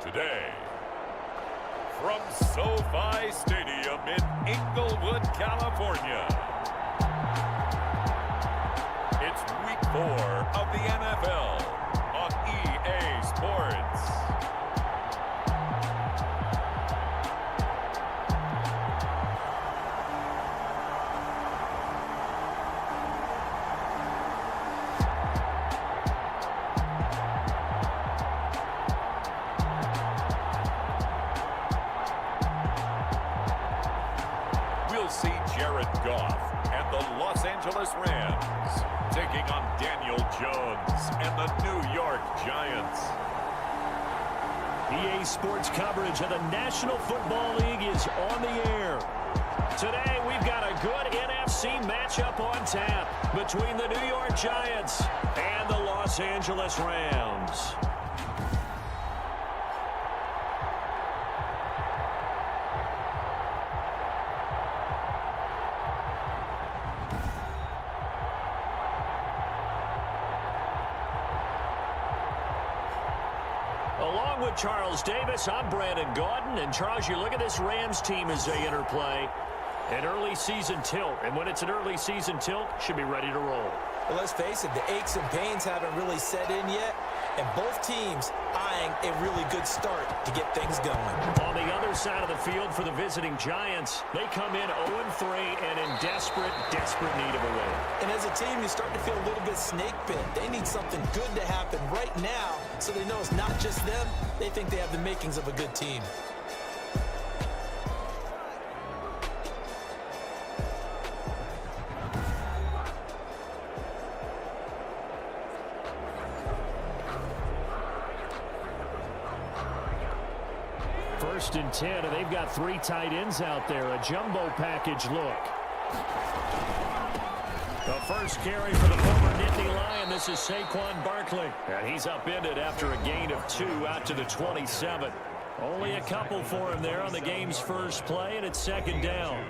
Today, from SoFi Stadium in Inglewood, California, it's Week 4 of the NFL on EA Sports. We'll see Jared Goff and the Los Angeles Rams taking on Daniel Jones and the New York Giants. EA Sports coverage of the National Football League is on the air. Today, we've got a good NFC matchup on tap between the New York Giants and the Los Angeles Rams. Along with Charles Davis, I'm Brandon Gaudin. And Charles, you look at this Rams team as they interplay. An early season tilt. And when it's an early season tilt, should be ready to roll. Well, let's face it, the aches and pains haven't really set in yet. And both teams eyeing a really good start to get things going. On the other side of the field for the visiting Giants, they come in 0-3 and in desperate need of a win. And as a team, you start to feel a little bit snake bit. They need something good to happen right now so they know it's not just them. They think they have the makings of a good team. First and 10, and they've got three tight ends out there. A jumbo package look. The first carry for the former Nittany Lion. This is Saquon Barkley. And he's upended after a gain of 2 out to the 27. Only a couple for him there on the game's first play, and it's second down.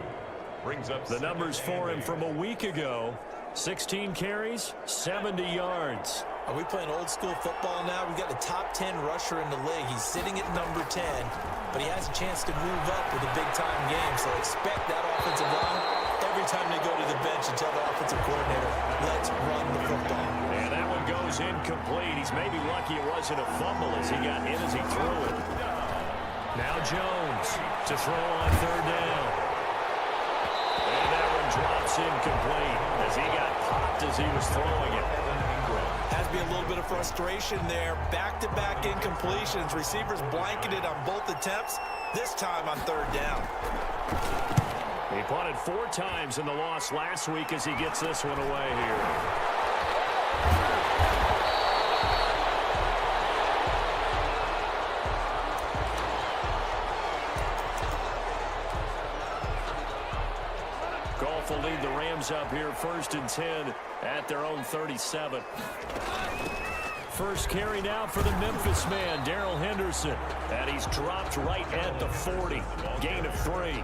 Brings up the numbers for him from a week ago. 16 carries, 70 yards. Are we playing old school football now? We've got the top 10 rusher in the league. He's sitting at number 10, but he has a chance to move up with a big-time game. So expect that offensive line every time they go to the bench and tell the offensive coordinator, let's run the football. And that one goes incomplete. He's maybe lucky it wasn't a fumble as he got in as he threw it. Now Jones to throw on third down. And that one drops incomplete as he got popped as he was throwing it. Has to be a little bit of frustration there. Back-to-back incompletions. Receivers blanketed on both attempts, this time on third down. He punted 4 times in the loss last week as he gets this one away here. Goff will lead the Rams up here first and 10 at their own 37. First carry now for the Memphis man, Darrell Henderson. And he's dropped right at the 40. Gain of 3.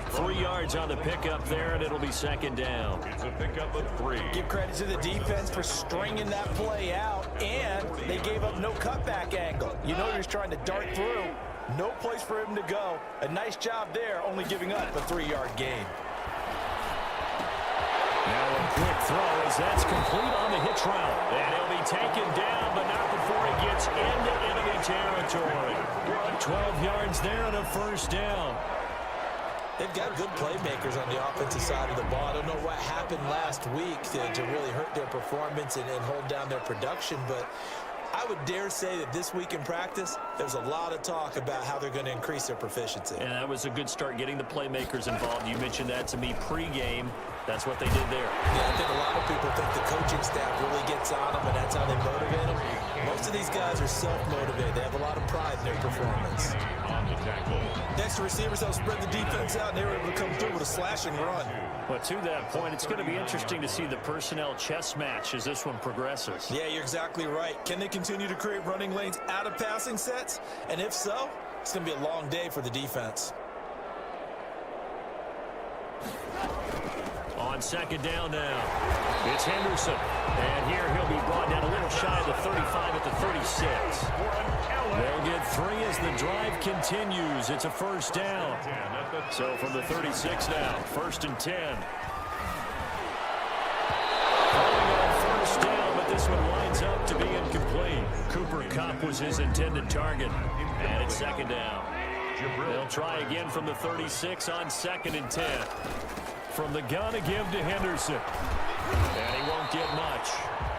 3 yards on the pickup there, and it'll be second down. It's a pickup of 3. Give credit to the defense for stringing that play out, and they gave up no cutback angle. You know he's trying to dart through. No place for him to go. A nice job there, only giving up a 3-yard gain. Now a quick throw as that's complete on the hitch route. And he'll be taken down, but not before he gets into enemy territory. 12 yards there and a first down. They've got good playmakers on the offensive side of the ball. I don't know what happened last week to really hurt their performance and hold down their production, but I would dare say that this week in practice, there's a lot of talk about how they're going to increase their proficiency. And that was a good start getting the playmakers involved. You mentioned that to me pregame. That's what they did there. Yeah, I think a lot of people think the coaching staff really gets on them, and that's how they motivate them. Most of these guys are self-motivated. They have a lot of pride in their performance. Next, the receivers help spread the defense out, and they were able to come through with a slash and run. But to that point, it's going to be interesting to see the personnel chess match as this one progresses. Yeah, you're exactly right. Can they continue to create running lanes out of passing sets? And if so, it's going to be a long day for the defense. On second down now, it's Henderson. And here he'll be brought down a little shy of the 35 at the 36. They'll get 3 as the drive continues. It's a first down. So from the 36 now, 1st and 10. Calling on first down, but this one winds up to be incomplete. Cooper Kupp was his intended target. And it's 2nd down. They'll try again from the 36 on 2nd and 10. From the gun to give to Henderson. And he won't get much.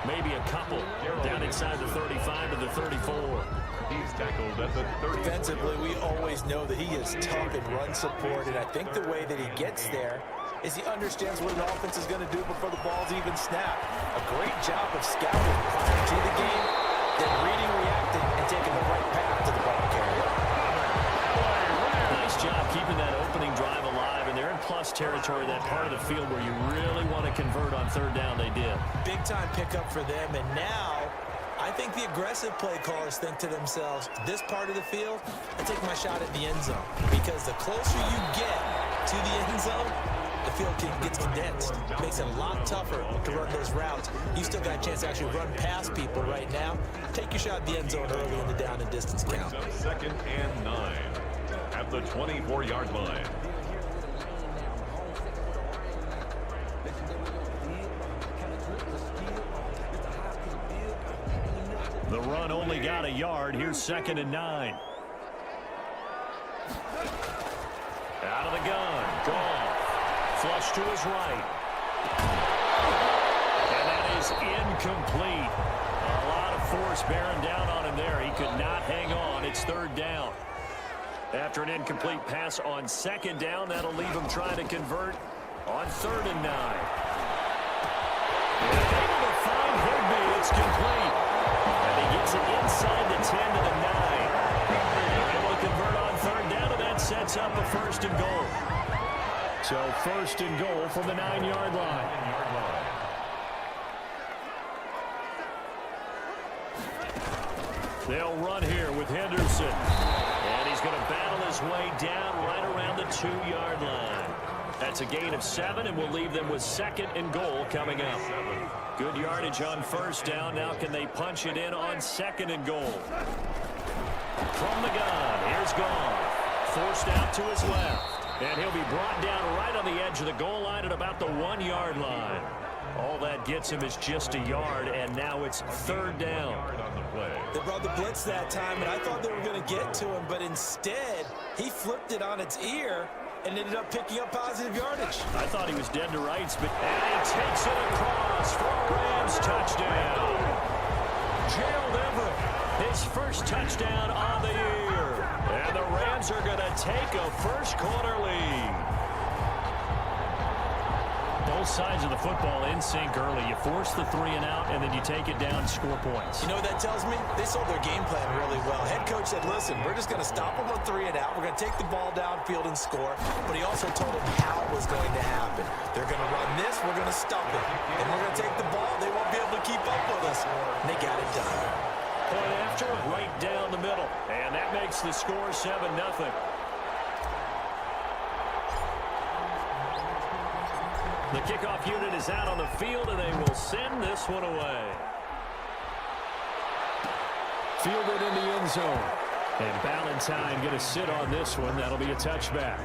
Maybe a couple down inside the 35 to the 34. He's tackled at the 30. Defensively, we always know that he is tough in run support, and I think the way that he gets there is he understands what an offense is going to do before the ball's even snapped. A great job of scouting prior to the game, then reading, reacting, and taking the right path to the ball carrier. Nice job keeping that opening drive alive, and they're in plus territory, that part of the field where you really want to convert on 3rd down. They did. Big-time pickup for them, and now I think the aggressive play callers think to themselves, this part of the field, I take my shot at the end zone. Because the closer you get to the end zone, the field gets condensed. It makes it a lot tougher to run those routes. You still got a chance to actually run past people right now. Take your shot at the end zone early in the down and distance count. 2nd and 9 at the 24-yard line. The run only got a yard. Here's 2nd and 9. Out of the gun. Gone. Flush to his right. And that is incomplete. A lot of force bearing down on him there. He could not hang on. It's 3rd down. After an incomplete pass on 2nd down, that'll leave him trying to convert on 3rd and 9. And able to find Higbee. It's complete. And he gets it inside the 10 to the 9. Able to convert on 3rd down, and that sets up a 1st and goal. So 1st and goal from the 9-yard line. They'll run here with Henderson. And he's going to battle his way down right around the 2-yard line. That's a gain of 7, and we'll leave them with 2nd and goal coming up. Good yardage on 1st down. Now can they punch it in on 2nd and goal? From the gun, here's Goff. Forced out to his left. And he'll be brought down right on the edge of the goal line at about the 1-yard line. All that gets him is just a yard, and now it's 3rd down. They brought the blitz that time, and I thought they were going to get to him, but instead, he flipped it on its ear and ended up picking up positive yardage. I thought he was dead to rights, but and he takes it across for a Rams touchdown. Gerald Everett, his first touchdown on the year. And the Rams are going to take a first-quarter lead. Both sides of the football in sync early. You force the 3 and out, and then you take it down and score points. You know what that tells me? They sold their game plan really well. Head coach said, listen, we're just going to stop them on 3 and out. We're going to take the ball downfield and score. But he also told them how it was going to happen. They're going to run this. We're going to stop it. And we're going to take the ball. They won't be able to keep up with us. And they got it done. Point after, right down the middle. And that makes the score 7-0. The kickoff unit is out on the field, and they will send this one away. Fielded in the end zone. And Ballantyne going to sit on this one. That'll be a touchback.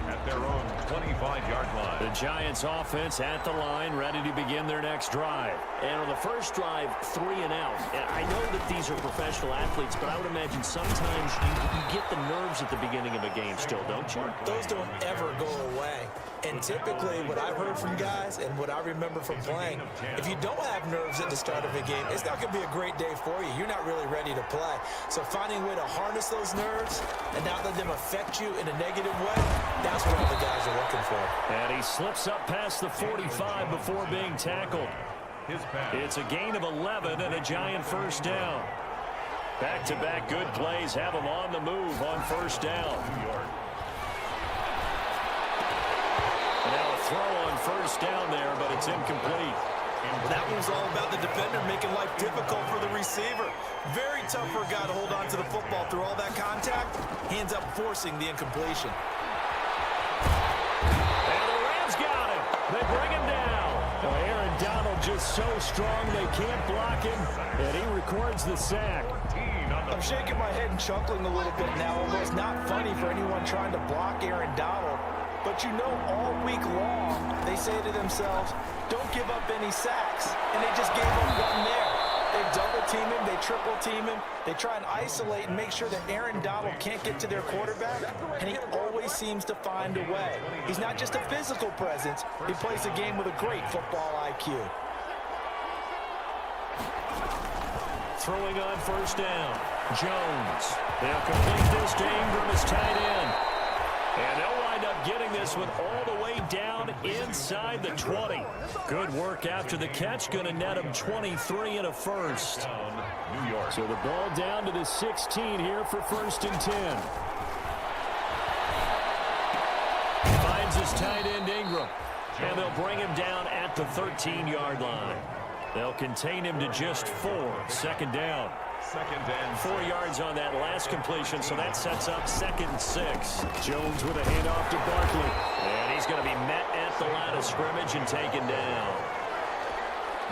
At their own 25-yard line. The Giants offense at the line, ready to begin their next drive. And on the first drive, 3 and out. And I know that these are professional athletes, but I would imagine sometimes you get the nerves at the beginning of a game still, don't you? Those don't ever go away. And typically, what I've heard from guys and what I remember from playing, if you don't have nerves at the start of a game, it's not going to be a great day for you. You're not really ready to play. So finding a way to harness those nerves and not let them affect you in a negative way, that's what all the guys are looking for. And he slips up past the 45 before being tackled. It's a gain of 11 and a Giant first down. Back-to-back good plays have them on the move on first down. Now a throw on first down there, but it's incomplete. Well, that one's all about the defender making life difficult for the receiver. Very tough for a guy to hold on to the football through all that contact. Hands up, forcing the incompletion. And the Rams got him. They bring him down. Well, Aaron Donald just so strong they can't block him, and he records the sack. I'm shaking my head and chuckling a little bit now, although it's not funny for anyone trying to block Aaron Donald. But you know, all week long, they say to themselves, don't give up any sacks. And they just gave up one there. They double team him, they triple team him. They try and isolate and make sure that Aaron Donald can't get to their quarterback. And he always seems to find a way. He's not just a physical presence. He plays a game with a great football IQ. Throwing on first down. Jones. They'll complete this to Ingram as tight end. And they'll wind up getting this one all the way down inside the 20. Good work after the catch. Going to net him 23 and a first. New York. So the ball down to the 16 here for first and 10. Finds his tight end Ingram. And they'll bring him down at the 13-yard line. They'll contain him to just 4. Second down. 4 yards on that last completion, so that sets up 2nd and 6. Jones with a handoff to Barkley. And he's going to be met at the line of scrimmage and taken down.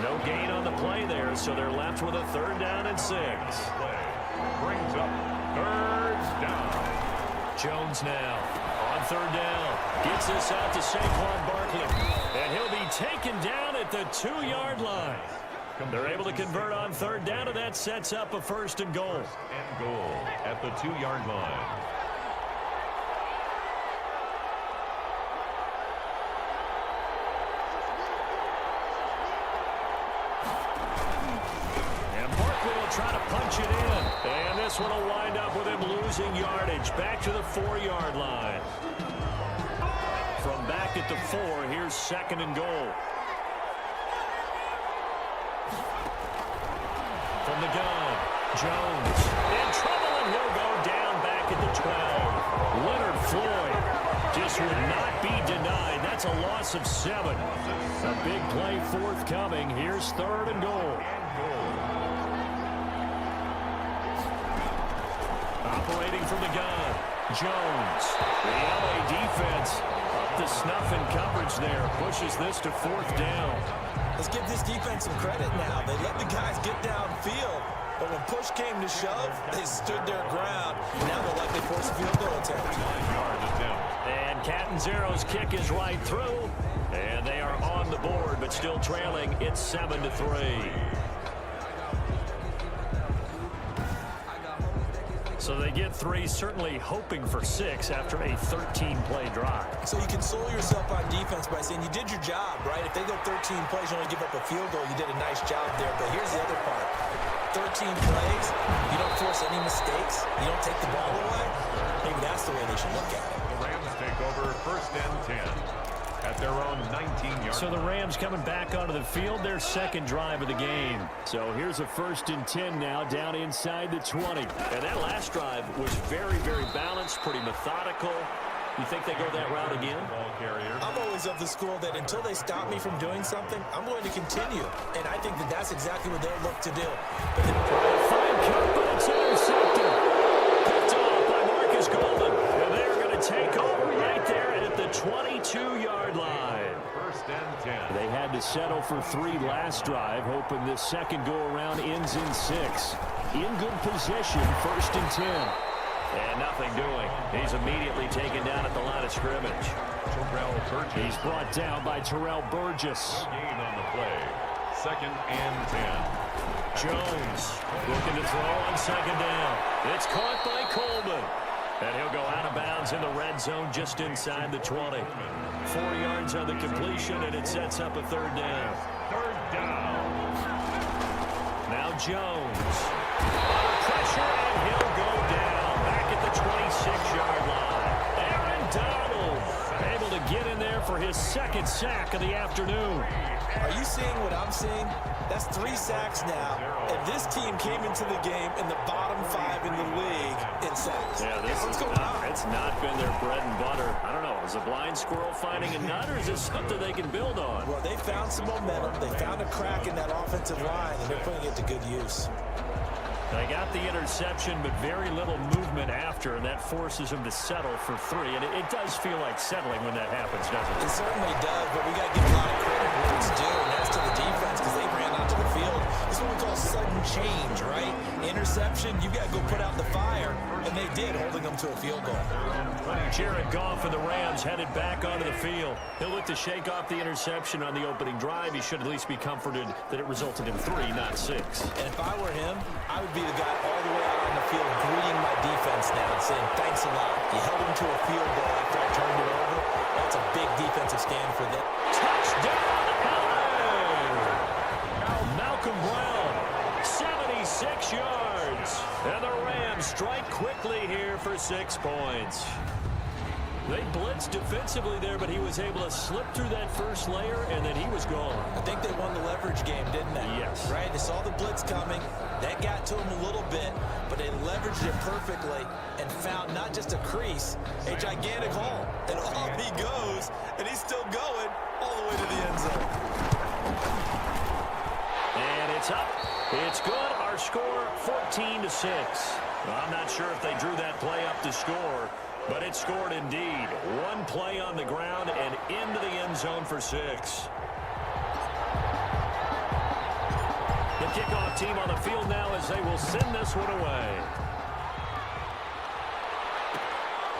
No gain on the play there, so they're left with a 3rd down and 6. Brings up 3rd down. Jones now on 3rd down. Gets this out to Saquon Barkley. And he'll be taken down at the 2-yard line. They're able to convert on 3rd down, and that sets up a 1st and goal. And goal at the 2-yard line. And Barkley will try to punch it in. And this one will wind up with him losing yardage. Back to the 4-yard line. From back at the 4, here's 2nd and goal. From the gun, Jones in trouble, and he'll go down back at the 12. Leonard Floyd just would not be denied. That's a loss of 7. A big play forthcoming. Here's 3rd and goal. Operating from the gun, Jones. The LA defense up to snuff in coverage there. Pushes this to 4th down. Let's give this defense some credit now. They let the guys get downfield, but when push came to shove, they stood their ground. Now they're likely force a field goal attempt. 9-yard attempt. And Catanzaro's kick is right through, and they are on the board, but still trailing. It's 7-3. So they get 3, certainly hoping for 6 after a 13-play drive. So you console yourself on defense by saying you did your job, right? If they go 13 plays, you only give up a field goal, you did a nice job there. But here's the other part. 13 plays, you don't force any mistakes, you don't take the ball away. Maybe that's the way they should look at it. The Rams take over 1st and 10 at their own 19-yard. So the Rams coming back onto the field, their 2nd drive of the game. So here's a 1st and 10 now, down inside the 20. And that last drive was very, very balanced, pretty methodical. You think they go that route again? Ball carrier. I'm always of the school that until they stop me from doing something, I'm going to continue. And I think that that's exactly what they'll look to do. But fine cut, but it's intercepted. Picked off by Marcus Golden. And they're going to take over right there at the 22-yard line. 1st and 10. They had to settle for 3 last drive, hoping this second go-around ends in 6. In good position, 1st and 10. And nothing doing. He's immediately taken down at the line of scrimmage. Terrell Burgess. He's brought down by Terrell Burgess. Gain on the play. 2nd and 10. Jones looking to throw on 2nd down. It's caught by Coleman. And he'll go out of bounds in the red zone just inside the 20. 4 yards on the completion, and it sets up a 3rd down. 3rd down. Now Jones. Under pressure, and he'll go down back at the 26-yard line. Aaron Donald able to get in there for his 2nd sack of the afternoon. are you seeing what I'm seeing? That's 3 sacks now, and this team came into the game in the bottom 5 in the league in sacks. Yeah, it's not been their bread and butter. I don't know, is a blind squirrel finding a nut, or is this something they can build on? Well, they found some momentum. They found a crack in that offensive line, and they're putting it to good use. They got the interception, but very little movement after, and that forces them to settle for 3. And it does feel like settling when that happens, doesn't it? It certainly does, but we got to give a lot of credit where it's due, and that's to the defense, because they ran onto the field. This is what we call sudden change, right? Interception, you got to go put out the fire, and they did, holding them to a field goal. Jared Goff for the Rams headed back onto the field. He'll look to shake off the interception on the opening drive. He should at least be comforted that it resulted in 3, not 6. And if I were him, I would be the guy all the way out on the field greeting my defense now and saying, thanks a lot. You held him to a field goal after I turned it over. That's a big defensive stand for them. Touchdown, LA! Malcolm Brown, 76 yards. And the Rams strike quickly here for 6 points. They blitzed defensively there, but he was able to slip through that first layer, and then he was gone. I think they won the leverage game, didn't they? Yes. Right? They saw the blitz coming. That got to him a little bit, but they leveraged it perfectly and found not just a crease, a gigantic hole. And off he goes, and he's still going all the way to the end zone. And it's up. It's good. Our score, 14-6. I'm not sure if they drew that play up to score, but it scored indeed. One play on the ground and into the end zone for 6. The kickoff team on the field now as they will send this one away.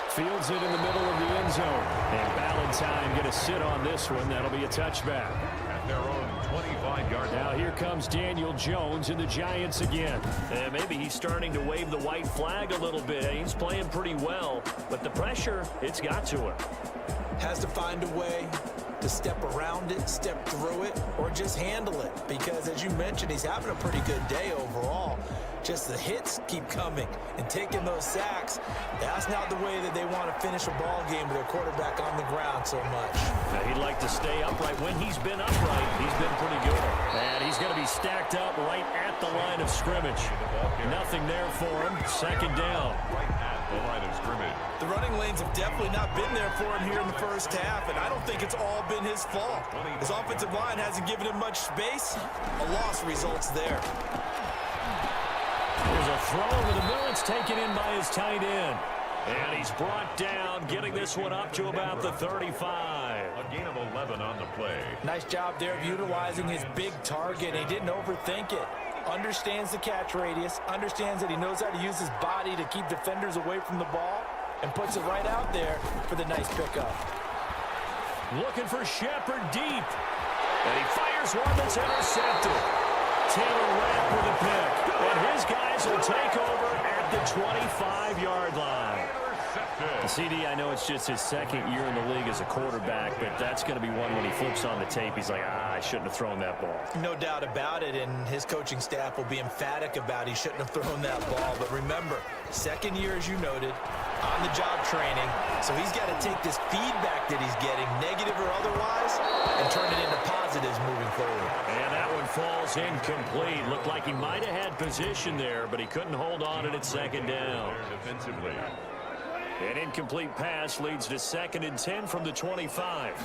Fields it in the middle of the end zone. And Ballantyne going to sit on this one. That'll be a touchback. At their own 25-yard. Now here comes Daniel Jones and the Giants again. And maybe he's starting to wave the white flag a little bit. He's playing pretty well, but the pressure, it's got to him. Has to find a way to step around it, step through it, or just handle it. Because as you mentioned, he's having a pretty good day overall. Just the hits keep coming and taking those sacks. That's not the way that they want to finish a ball game with their quarterback on the ground so much. Now, he'd like to stay upright. When he's been upright, he's been pretty good. And he's going to be stacked up right at the line of scrimmage. Nothing there for him. Second down. Right at the line of scrimmage. The running lanes have definitely not been there for him here in the first half, and I don't think it's all been his fault. His offensive line hasn't given him much space. A loss results there. There's a throw over the middle. It's taken in by his tight end. And he's brought down, getting this one up to about the 35. A gain of 11 on the play. Nice job there of utilizing his big target. He didn't overthink it. Understands the catch radius, understands that he knows how to use his body to keep defenders away from the ball, and puts it right out there for the nice pickup. Looking for Shepard deep. And he fires one that's intercepted. Taylor Rapp with a pick. And his guys will take over at the 25-yard line. CD, I know it's just his second year in the league as a quarterback, but that's going to be one when he flips on the tape. He's like, I shouldn't have thrown that ball. No doubt about it, and his coaching staff will be emphatic about he shouldn't have thrown that ball. But remember, second year, as you noted, on-the-job training, so he's got to take this feedback that he's getting, negative or otherwise, and turn it into positives moving forward. And that one falls incomplete. Looked like he might have had position there, but he couldn't hold on to it at second down. Defensively. An incomplete pass leads to 2nd and 10 from the 25.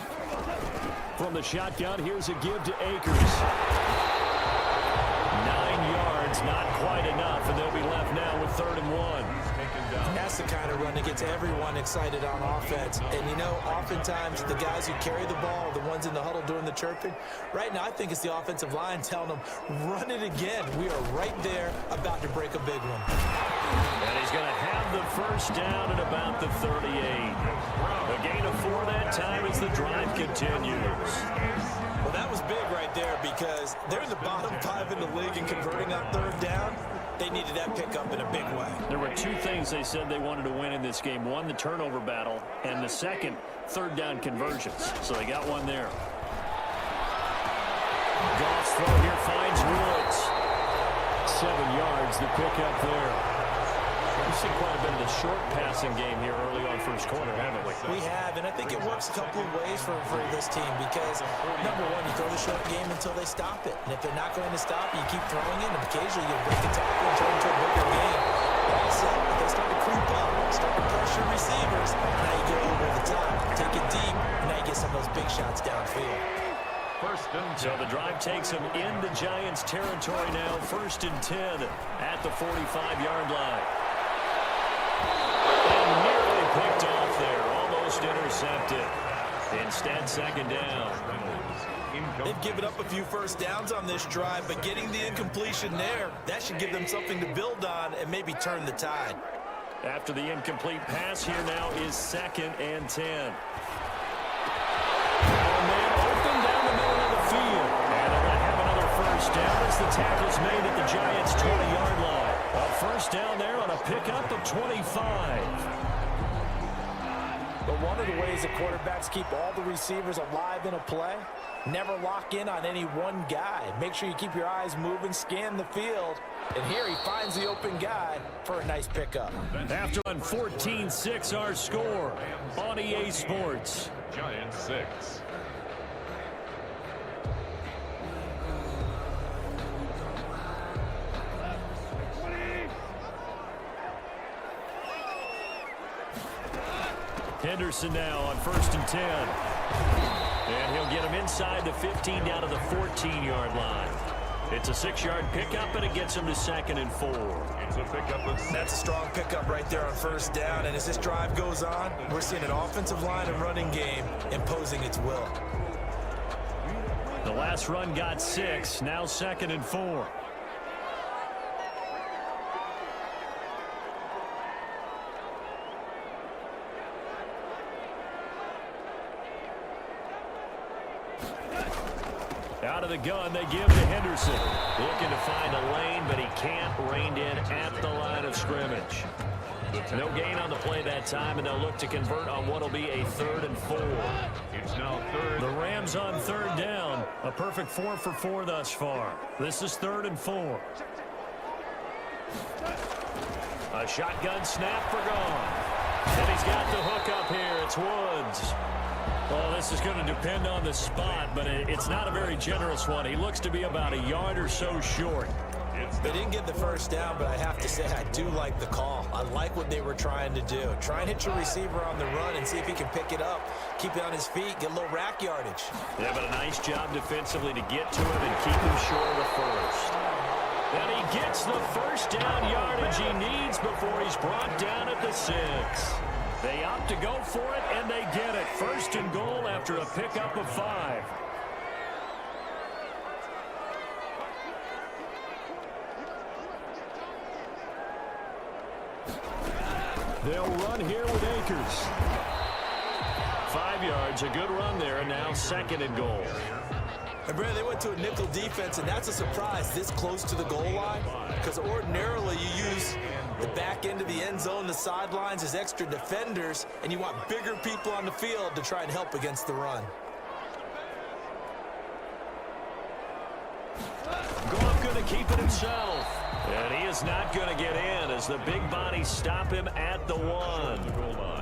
From the shotgun, here's a give to Akers. 9 yards, not quite enough, and they'll be left now with 3rd and 1. That's the kind of run that gets everyone excited on offense. And, you know, oftentimes the guys who carry the ball are the ones in the huddle doing the chirping. Right now, I think it's the offensive line telling them, run it again. We are right there about to break a big one. And he's going to have the first down at about the 38. A gain of 4 that time as the drive continues. Well, that was big right there because they're in the bottom 5 in the league and converting on 3rd down. They needed that pickup in a big way. There were 2 things they said they wanted to win in this game. One, the turnover battle, and the second, 3rd down conversions. So they got one there. Goff's throw here finds Woods. 7 yards, the pickup there. We've seen quite a bit of the short passing game here early on first quarter, haven't we? We have, and I think it works a couple of ways for this team because, number one, you throw the short game until they stop it. And if they're not going to stop it, you keep throwing it, and occasionally you break the tackle and turn into a bigger game. Also, if they start to creep up, start to pressure receivers, now you go over the top, take it deep, and now you get some of those big shots downfield. So the drive takes him into Giants territory now. 1st and 10 at the 45-yard line. And nearly picked off there. Almost intercepted. Instead, 2nd down. They've given up a few first downs on this drive, but getting the incompletion there, that should give them something to build on and maybe turn the tide. After the incomplete pass, here now is 2nd and 10. Man open down the middle of the field. And they're going to have another first down as the tackle's made at the Giants' 20-yard line. A first down there on a pickup of 25. But one of the ways that quarterbacks keep all the receivers alive in a play, never lock in on any one guy. Make sure you keep your eyes moving, scan the field. And here he finds the open guy for a nice pickup. After on 14-6 our score on EA Sports. Giants 6. Henderson now on 1st and 10. And he'll get him inside the 15 down to the 14-yard line. It's a 6-yard pickup, and it gets him to 2nd and 4. It's a pickup of 6. That's a strong pickup right there on first down. And as this drive goes on, we're seeing an offensive line and running game imposing its will. The last run got 6. Now 2nd and 4. Out of the gun, they give to Henderson. Looking to find a lane, but he can't. Reined in at the line of scrimmage. No gain on the play that time, and they'll look to convert on what will be a 3rd and 4. It's now 3rd. The Rams on 3rd down. A perfect 4 for 4 thus far. This is 3rd and 4. A shotgun snap for gone. And he's got the hook up here. It's Woods. Well, this is going to depend on the spot, but it's not a very generous one. He looks to be about a yard or so short. They didn't get the first down, but I have to say I do like the call. I like what they were trying to do. Try and hit your receiver on the run and see if he can pick it up, keep it on his feet, get a little rack yardage. Yeah, but a nice job defensively to get to him and keep him short of the first. And he gets the first down yardage he needs before he's brought down at the 6. They opt to go for it, and they get it. 1st and goal after a pickup of 5. They'll run here with Akers. 5 yards, a good run there, and now 2nd and goal. And Brad, they went to a nickel defense, and that's a surprise this close to the goal line, because ordinarily you use the back end of the end zone, the sidelines as extra defenders, and you want bigger people on the field to try and help against the run. Goff going to keep it himself. And he is not going to get in as the big bodies stop him at the 1.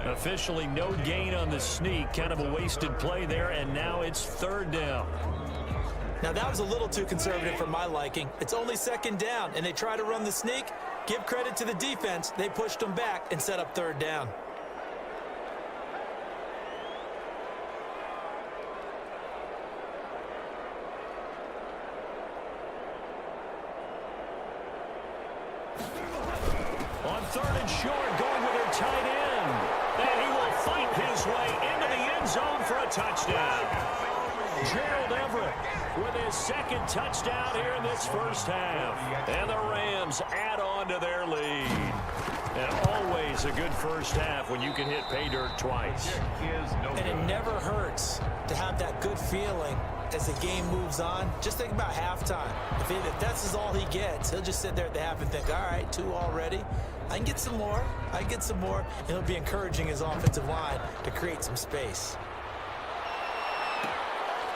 Officially no gain on the sneak. Kind of a wasted play there, and now it's 3rd down. Now, that was a little too conservative for my liking. It's only 2nd down, and they try to run the sneak. Give credit to the defense. They pushed them back and set up 3rd down. On 3rd and short, going with their tight end. And he will fight his way into the end zone for a touchdown. Gerald Everett with his 2nd touchdown here in this first half. And the Rams add on to their lead. And always a good first half when you can hit pay dirt twice. And it never hurts to have that good feeling as the game moves on. Just think about halftime. If that's all he gets, he'll just sit there at the half and think, all right, 2 already. I can get some more. I can get some more. And he'll be encouraging his offensive line to create some space.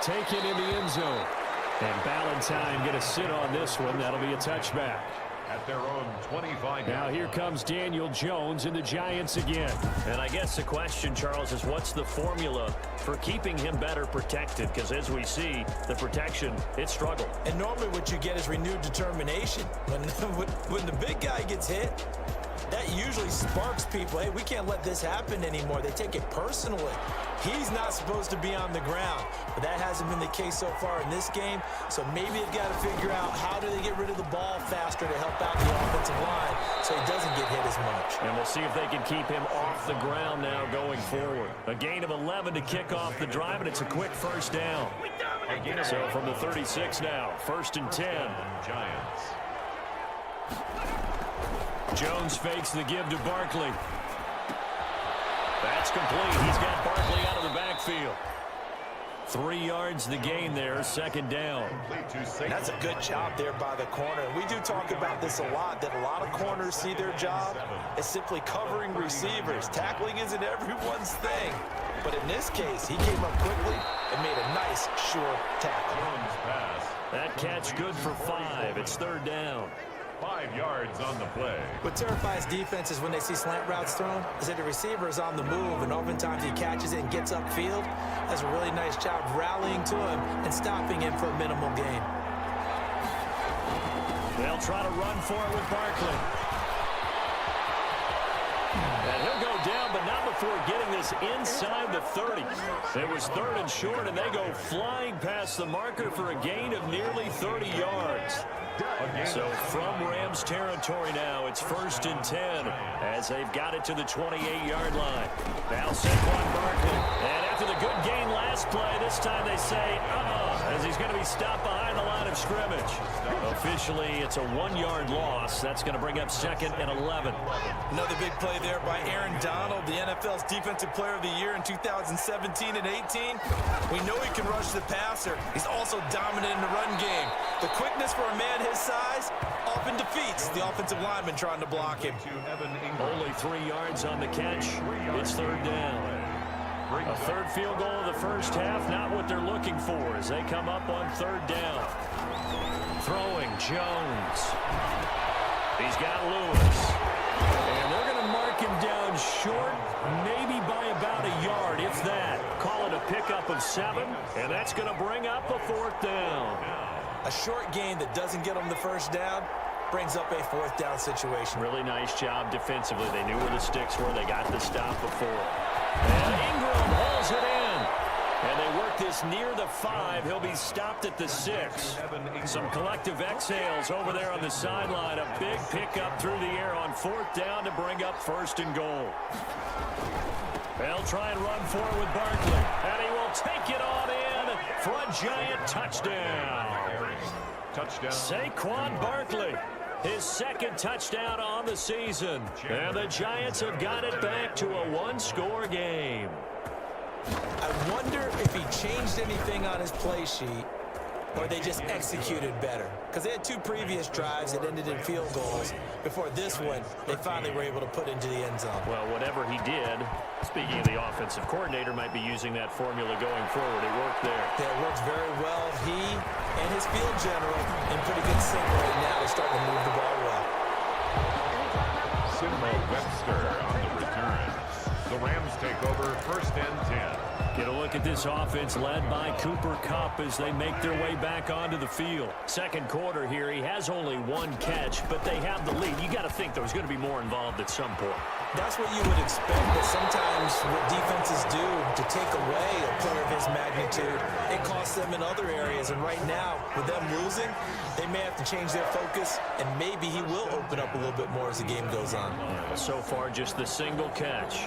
Taken in the end zone. And Ballantyne going to sit on this one. That'll be a touchback. At their own 25. Now here comes Daniel Jones and the Giants again. And I guess the question, Charles, is what's the formula for keeping him better protected? Because as we see, the protection, it struggled. And normally what you get is renewed determination. When the big guy gets hit, that usually sparks people. Hey, we can't let this happen anymore. They take it personally. He's not supposed to be on the ground, but that hasn't been the case so far in this game. So maybe they've got to figure out how do they get rid of the ball faster to help out the offensive line so he doesn't get hit as much. And we'll see if they can keep him off the ground now going forward. A gain of 11 to kick off the drive, and it's a quick first down. So from the 36 now, 1st and 10. Giants. Jones fakes the give to Barkley. That's complete. He's got Barkley out of the backfield. 3 yards the gain there, 2nd down. That's a good job there by the corner. We do talk about this a lot, that a lot of corners see their job as simply covering receivers. Tackling isn't everyone's thing. But in this case, he came up quickly and made a nice, sure tackle. That catch good for 5. It's 3rd down. 5 yards on the play. What terrifies defenses when they see slant routes thrown is that the receiver is on the move, and oftentimes he catches it and gets upfield. Does a really nice job rallying to him and stopping him for a minimal gain. They'll try to run for it with Barkley. And he'll go down, but not before getting this inside the 30. It was 3rd and short, and they go flying past the marker for a gain of nearly 30 yards. So from Rams territory now, it's 1st and 10 as they've got it to the 28-yard line. Now Saquon Barkley. And after the good gain last play, this time they say, as he's going to be stopped behind the line of scrimmage. Officially, it's a 1-yard loss. That's going to bring up 2nd and 11. Another big play there by Aaron Donald, the NFL's Defensive Player of the Year in 2017 and 18. We know he can rush the passer. He's also dominant in the run game. The quickness for a man his size often defeats the offensive lineman trying to block him. Only 3 yards on the catch. It's 3rd down. A 3rd field goal of the first half, not what they're looking for as they come up on 3rd down. Throwing Jones. He's got Lewis. And they're going to mark him down short, maybe by about a yard, if that. Call it a pickup of 7, and that's going to bring up a 4th down. A short gain that doesn't get them the first down brings up a 4th down situation. Really nice job defensively. They knew where the sticks were. They got the stop before. And Ingram hauls it in. And they work this near the 5. He'll be stopped at the 6. Some collective exhales over there on the sideline. A big pickup through the air on 4th down to bring up 1st and goal. They'll try and run for it with Barkley. And he will take it on in for a giant touchdown. Saquon Barkley, his 2nd touchdown on the season. And the Giants have got it back to a 1-score game. I wonder if he changed anything on his play sheet or they just executed better. Because they had 2 previous drives that ended in field goals. Before this one, they finally were able to put into the end zone. Well, whatever he did, speaking of the offensive coordinator, might be using that formula going forward. It worked there. That works very well. He and his field general in pretty good sync right now. They're starting to move the ball well. Simo Webster on the return. The Rams take over 1st and 10. Get a look at this offense led by Cooper Kupp as they make their way back onto the field. 2nd quarter here, he has only 1 catch, but they have the lead. You got to think there's going to be more involved at some point. That's what you would expect, but sometimes what defenses do to take away a player of his magnitude, it costs them in other areas. And right now, with them losing, they may have to change their focus, and maybe he will open up a little bit more as the game goes on. So far, just the single catch.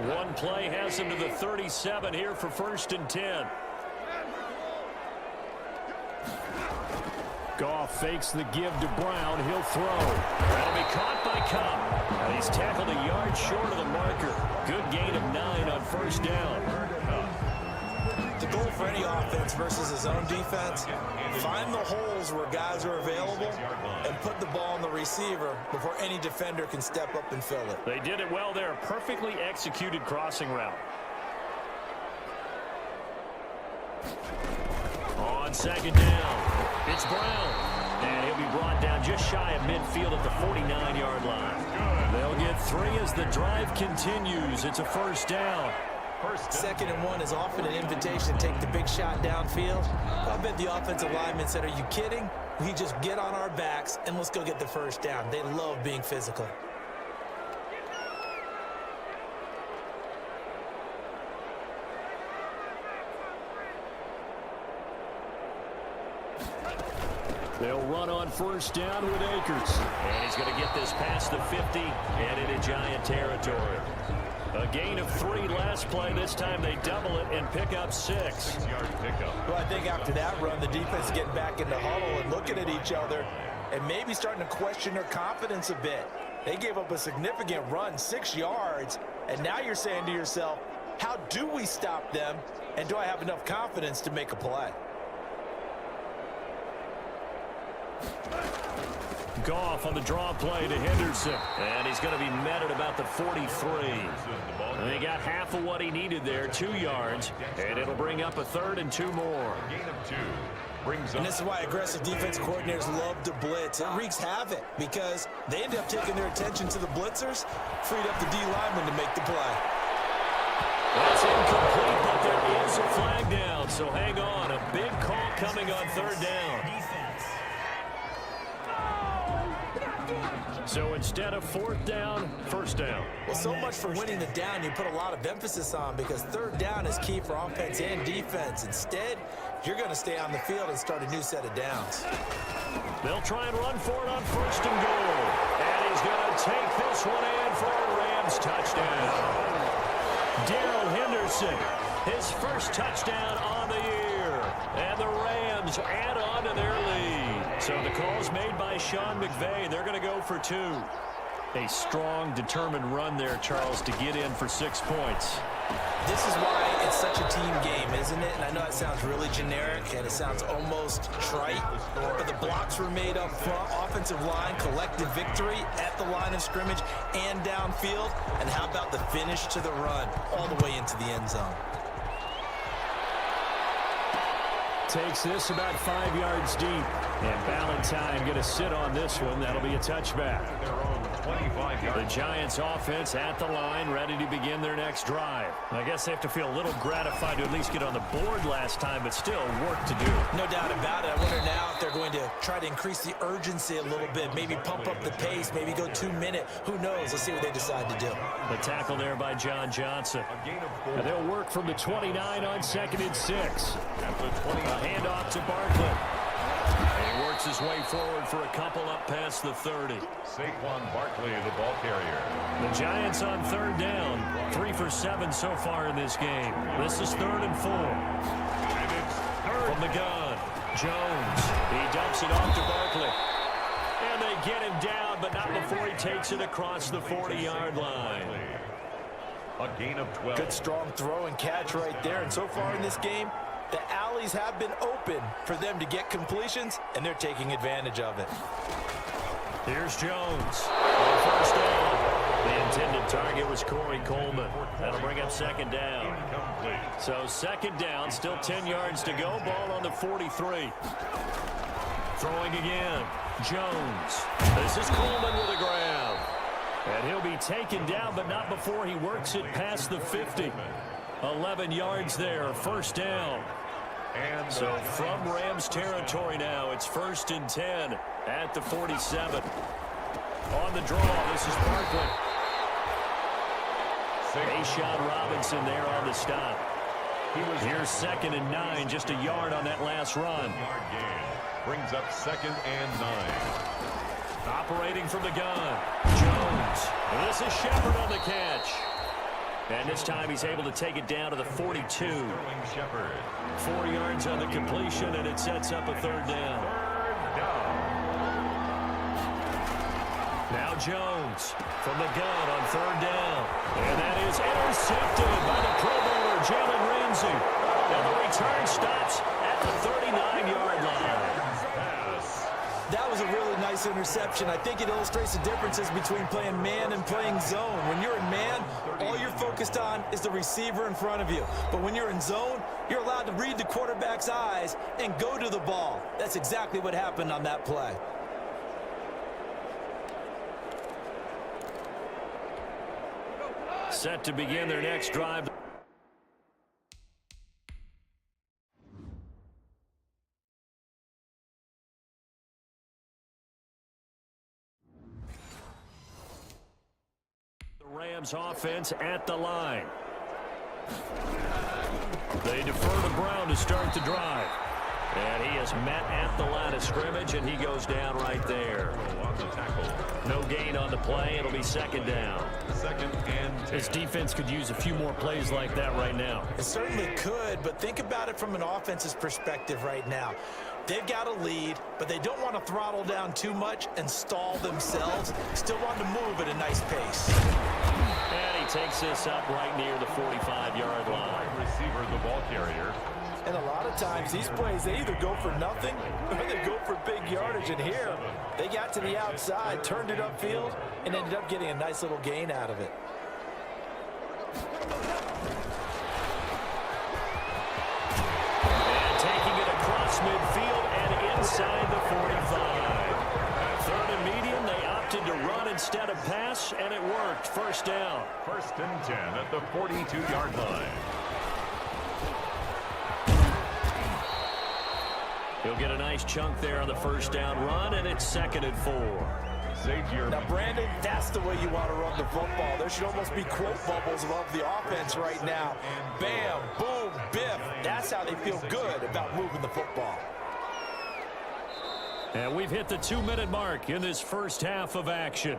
One play has him to the 37 here for 1st and 10. Goff fakes the give to Brown. He'll throw. That'll be caught by Kupp. And he's tackled a yard short of the marker. Good gain of 9 on 1st down. The goal for any offense versus his own defense, find the holes where guys are available and put the ball on the receiver before any defender can step up and fill it. They did it well there. Perfectly executed crossing route. On 2nd down, it's Brown. And he'll be brought down just shy of midfield at the 49-yard line. They'll get 3 as the drive continues. It's a 1st down. 2nd and 1 is often an invitation to take the big shot downfield. I bet the offensive lineman said, are you kidding? We just get on our backs and let's go get the 1st down. They love being physical. They'll run on 1st down with Akers. And he's going to get this past the 50 and into Giant territory. A gain of 3 last play. This time they double it and pick up 6. 6-yard pickup. Well, I think after that run, the defense is getting back in the huddle and looking at each other and maybe starting to question their confidence a bit. They gave up a significant run, 6 yards, and now you're saying to yourself, how do we stop them, and do I have enough confidence to make a play? Goff on the draw play to Henderson. And he's going to be met at about the 43. And he got half of what he needed there, 2 yards. And it'll bring up a 3rd and 2 more. Gain of 2. And this is why aggressive defense coordinators love to blitz. It wreaks havoc because they end up taking their attention to the blitzers, freed up the D lineman to make the play. That's incomplete, but there is a flag down. So hang on, a big call coming on 3rd down. So instead of 4th down, 1st down. Well, so much for winning the down you put a lot of emphasis on because 3rd down is key for offense and defense. Instead, you're going to stay on the field and start a new set of downs. They'll try and run for it on 1st and goal. And he's going to take this one in for a Rams touchdown. Darrell Henderson, his first touchdown on the year. And the Rams add on to their lead. So the call's made by Sean McVay. They're going to go for 2. A strong, determined run there, Charles, to get in for 6 points. This is why it's such a team game, isn't it? And I know it sounds really generic and it sounds almost trite, but the blocks were made up front, offensive line, collective victory at the line of scrimmage and downfield. And how about the finish to the run all the way into the end zone? Takes this about 5 yards deep. And Ballantyne going to sit on this one. That'll be a touchback. The Giants offense at the line, ready to begin their next drive. I guess they have to feel a little gratified to at least get on the board last time, but still work to do. No doubt about it. I wonder now if they're going to try to increase the urgency a little bit, maybe pump up the pace, maybe go 2-minute. Who knows? Let's see what they decide to do. The tackle there by John Johnson. And they'll work from the 29 on 2nd and 6. A handoff to Barkley. And he works his way forward for a couple up past the 30. Saquon Barkley, the ball carrier. The Giants on 3rd down. 3 for 7 so far in this game. This is 3rd and 4. And it's 3rd. From the gun, Jones. He dumps it off to Barkley. And they get him down, but not before he takes it across the 40-yard line. A gain of 12. Good strong throw and catch right there. And so far in this game, the alleys have been open for them to get completions, and they're taking advantage of it. Here's Jones on 1st down. The intended target was Corey Coleman. That'll bring up 2nd down. So 2nd down, still 10 yards to go. Ball on the 43. Throwing again. Jones. This is Coleman with the grab. And he'll be taken down, but not before he works it past the 50. 11 yards there, 1st down. And so from Rams territory now, it's 1st and 10 at the 47. On the draw, this is Barkley. A'Shawn Robinson there on the stop. Here's 2nd and 9, just a yard on that last run. Yard gain. Brings up 2nd and 9. Operating from the gun, Jones. And this is Shepard on the catch. And this time he's able to take it down to the 42. 4 yards on the completion, and it sets up a 3rd down. Now Jones from the gun on 3rd down. And that is intercepted by the Pro Bowler, Jalen Ramsey. And the return stops at the 39-yard line. That was a really nice interception. I think it illustrates the differences between playing man and playing zone. When you're in man, all you're focused on is the receiver in front of you. But when you're in zone, you're allowed to read the quarterback's eyes and go to the ball. That's exactly what happened on that play. Set to begin their next drive. Rams offense at the line. They defer to Brown to start the drive. And he is met at the line of scrimmage, and he goes down right there. On the tackle. No gain on the play. It'll be second down. Second and 10. His defense could use a few more plays like that right now. It certainly could, but think about it from an offense's perspective right now. They've got a lead, but they don't want to throttle down too much and stall themselves. Still want to move at a nice pace. And he takes this up right near the 45-yard line. Receiver, the ball carrier. And a lot of times, these plays, they either go for nothing or they go for big yardage. And here, they got to the outside, turned it upfield, and ended up getting a nice little gain out of it. And taking it across midfield and inside the 45. Third and medium, they opted to run instead of pass, and it worked. First down. First and 10 at the 42-yard line. He'll get a nice chunk there on the first down run, and it's second and 4. Now, Brandon, that's the way you want to run the football. There should almost be quote bubbles above the offense right now. Bam, boom, biff. That's how they feel good about moving the football. And we've hit the 2-minute mark in this first half of action.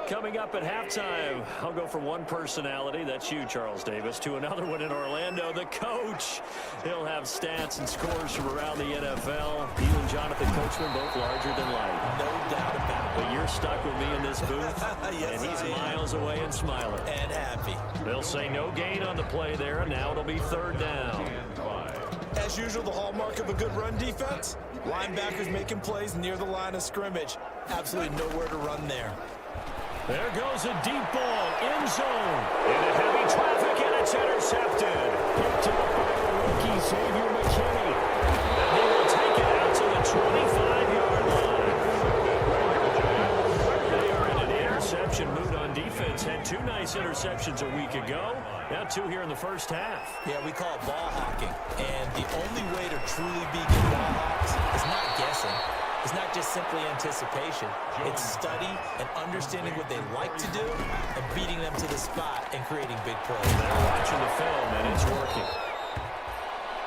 Coming up at halftime, I'll go from one personality, that's you, Charles Davis, to another one in Orlando, the coach. He'll have stats and scores from around the NFL. You and Jonathan Coachman both larger than life. No doubt about it. But you're stuck with me in this booth, Yes, and he's I am. miles away and smiling. And happy. They'll say no gain on the play there, and now it'll be third down. As usual, the hallmark of a good run defense, linebackers making plays near the line of scrimmage. Absolutely nowhere to run there. There goes a deep ball, end zone, into heavy traffic, and it's intercepted. Picked up by the rookie, Xavier McKinney. And he will take it out to the 25-yard line. They are in an interception mood on defense. Had 2 nice interceptions a week ago. Now 2 here in the first half. Yeah, we call it ball hawking. And the only way to truly be good ball hawks is not guessing. It's not just simply anticipation. It's study and understanding what they like to do and beating them to the spot and creating big plays. They're watching the film, and it's working.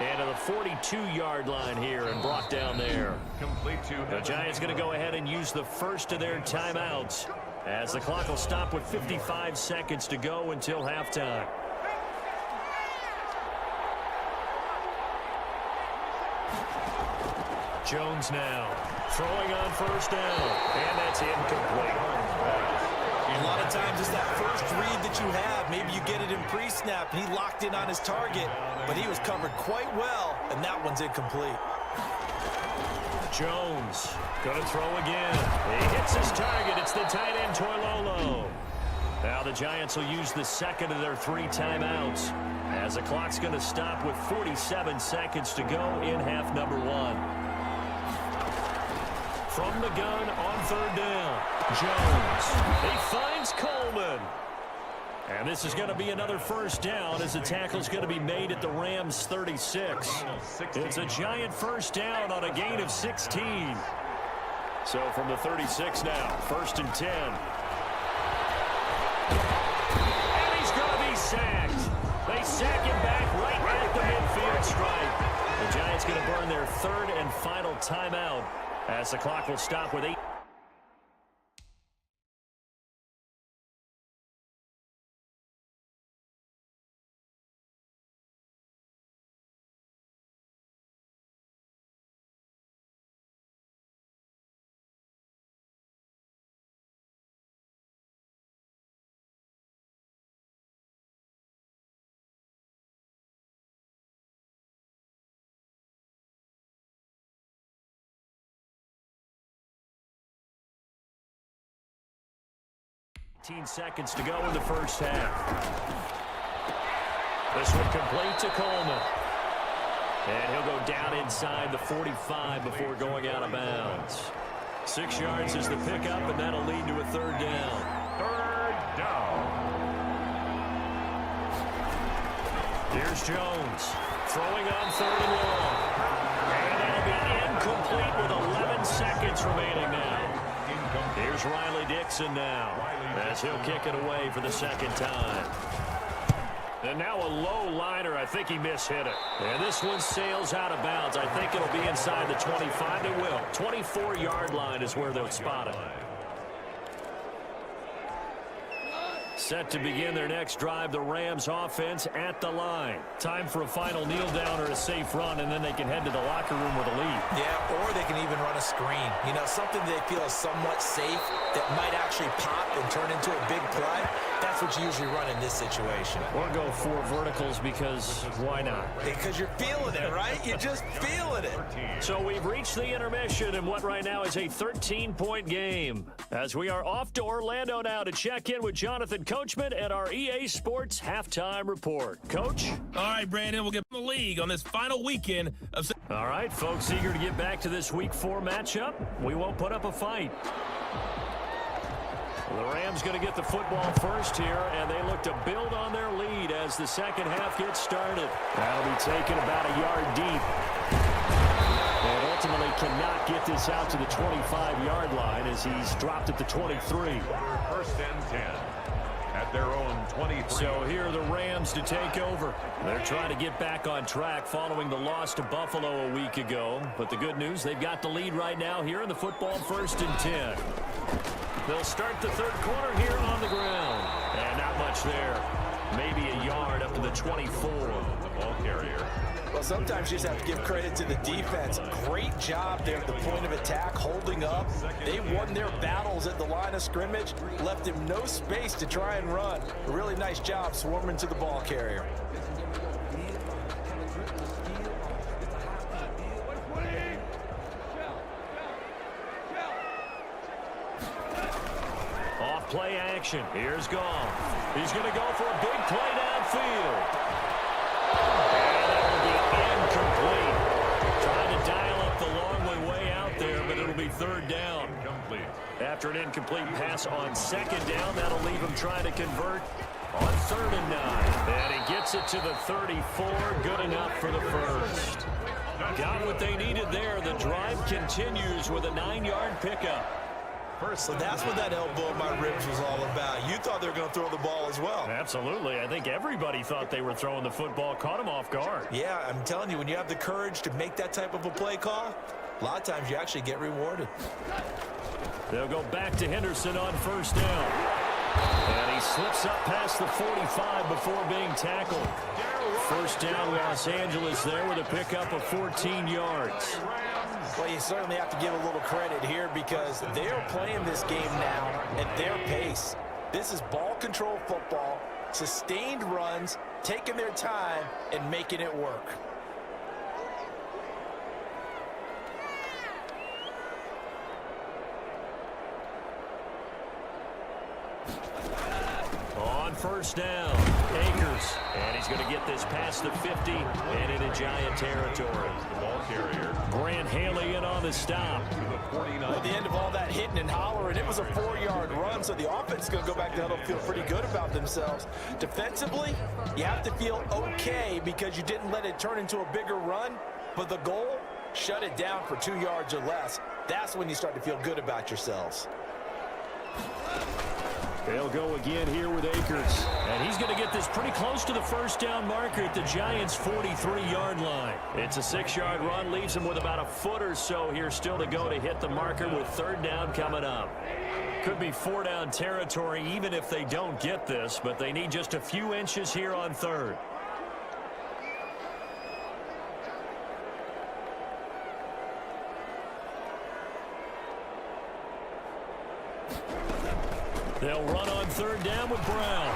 And to the 42-yard line here and brought down there. Complete to The Giants going to go ahead and use the first of their timeouts as the clock will stop with 55 seconds to go until halftime. Jones now throwing on first down, and that's incomplete. A lot of times it's that first read that you have. Maybe you get it in pre-snap, and he locked in on his target, but he was covered quite well, and that one's incomplete. Jones going to throw again. He hits his target. It's the tight end, Toilolo. Now the Giants will use the second of their 3 timeouts as the clock's going to stop with 47 seconds to go in half number 1. From the gun on third down, Jones. He finds Coleman. And this is going to be another first down as the tackle's going to be made at the Rams' 36. It's a Giant first down on a gain of 16. So from the 36 now, first and 10. And he's going to be sacked. They sack him back right at the midfield stripe. The Giants going to burn their third and final timeout as the clock will stop with 8. Seconds to go in the first half. This one complete to Coleman. And he'll go down inside the 45 before going out of bounds. 6 yards is the pickup, and that'll lead to a third down. third down. Here's Jones throwing on third and long. And that'll be incomplete with 11 seconds remaining now. Here's Riley Dixon now as he'll kick it away for the second time. And now a low liner. I think he mishit it. And this one sails out of bounds. I think it'll be inside the 25. It will. 24-yard line is where they'll spot it. Set to begin their next drive, the Rams offense at the line. Time for a final kneel down or a safe run, and then they can head to the locker room with a lead. Yeah, or they can even run a screen. You know, something they feel is somewhat safe that might actually pop and turn into a big play. That's what you usually run in this situation. Or go 4 verticals because why not? Because you're feeling it, right? You're just feeling it. So we've reached the intermission in what right now is a 13-point game. As we are off to Orlando now to check in with Jonathan Coachman at our EA Sports Halftime Report. Coach? All right, Brandon, we'll get the league on this final weekend of... All right, folks, eager to get back to this Week 4 matchup. We won't put up a fight. The Rams going to get the football first here, and they look to build on their lead as the second half gets started. That'll be taken about a yard deep. And ultimately cannot get this out to the 25-yard line as he's dropped at the 23. First and 10 at their own 23. So here are the Rams to take over. They're trying to get back on track following the loss to Buffalo a week ago. But the good news, they've got the lead right now here in the football first and 10. They'll start the third quarter here on the ground. And not much there. Maybe a yard up to the 24. The ball carrier. Well, sometimes you just have to give credit to the defense. Great job there at the point of attack, holding up. They won their battles at the line of scrimmage, left him no space to try and run. A really nice job swarming to the ball carrier. Off play action. Here's Goff. He's going to go for a big play downfield. Incomplete. Trying to dial up the long way out there, but it'll be third down. Incomplete. After an incomplete pass on second down, that'll leave him trying to convert on 3rd and 9. And he gets it to the 34. Good enough for the first. Got what they needed there. The drive continues with a 9-yard pickup. So that's what that elbow in my ribs was all about. You thought they were going to throw the ball as well. Absolutely. I think everybody thought they were throwing the football, caught him off guard. Yeah, I'm telling you, when you have the courage to make that type of a play call, a lot of times you actually get rewarded. They'll go back to Henderson on first down. And he slips up past the 45 before being tackled. First down, Los Angeles there with a pickup of 14 yards. Well, you certainly have to give a little credit here because they're playing this game now at their pace. This is ball control football, sustained runs, taking their time and making it work. On first down, Akers. And he's going to get this past the 50 and into Giant territory. The ball carrier. Grant Haley in on the stop. To the 49. At the end of all that hitting and hollering, it was a 4-yard run, so the offense is going to go back to huddle, feel pretty good about themselves. Defensively, you have to feel okay because you didn't let it turn into a bigger run, but the goal, shut it down for 2 yards or less. That's when you start to feel good about yourselves. They'll go again here with Akers. And he's going to get this pretty close to the first down marker at the Giants' 43-yard line. It's a 6-yard run, leaves him with about a foot or so here still to go to hit the marker with third down coming up. Could be 4-down territory even if they don't get this, but they need just a few inches here on third. They'll run on third down with Brown.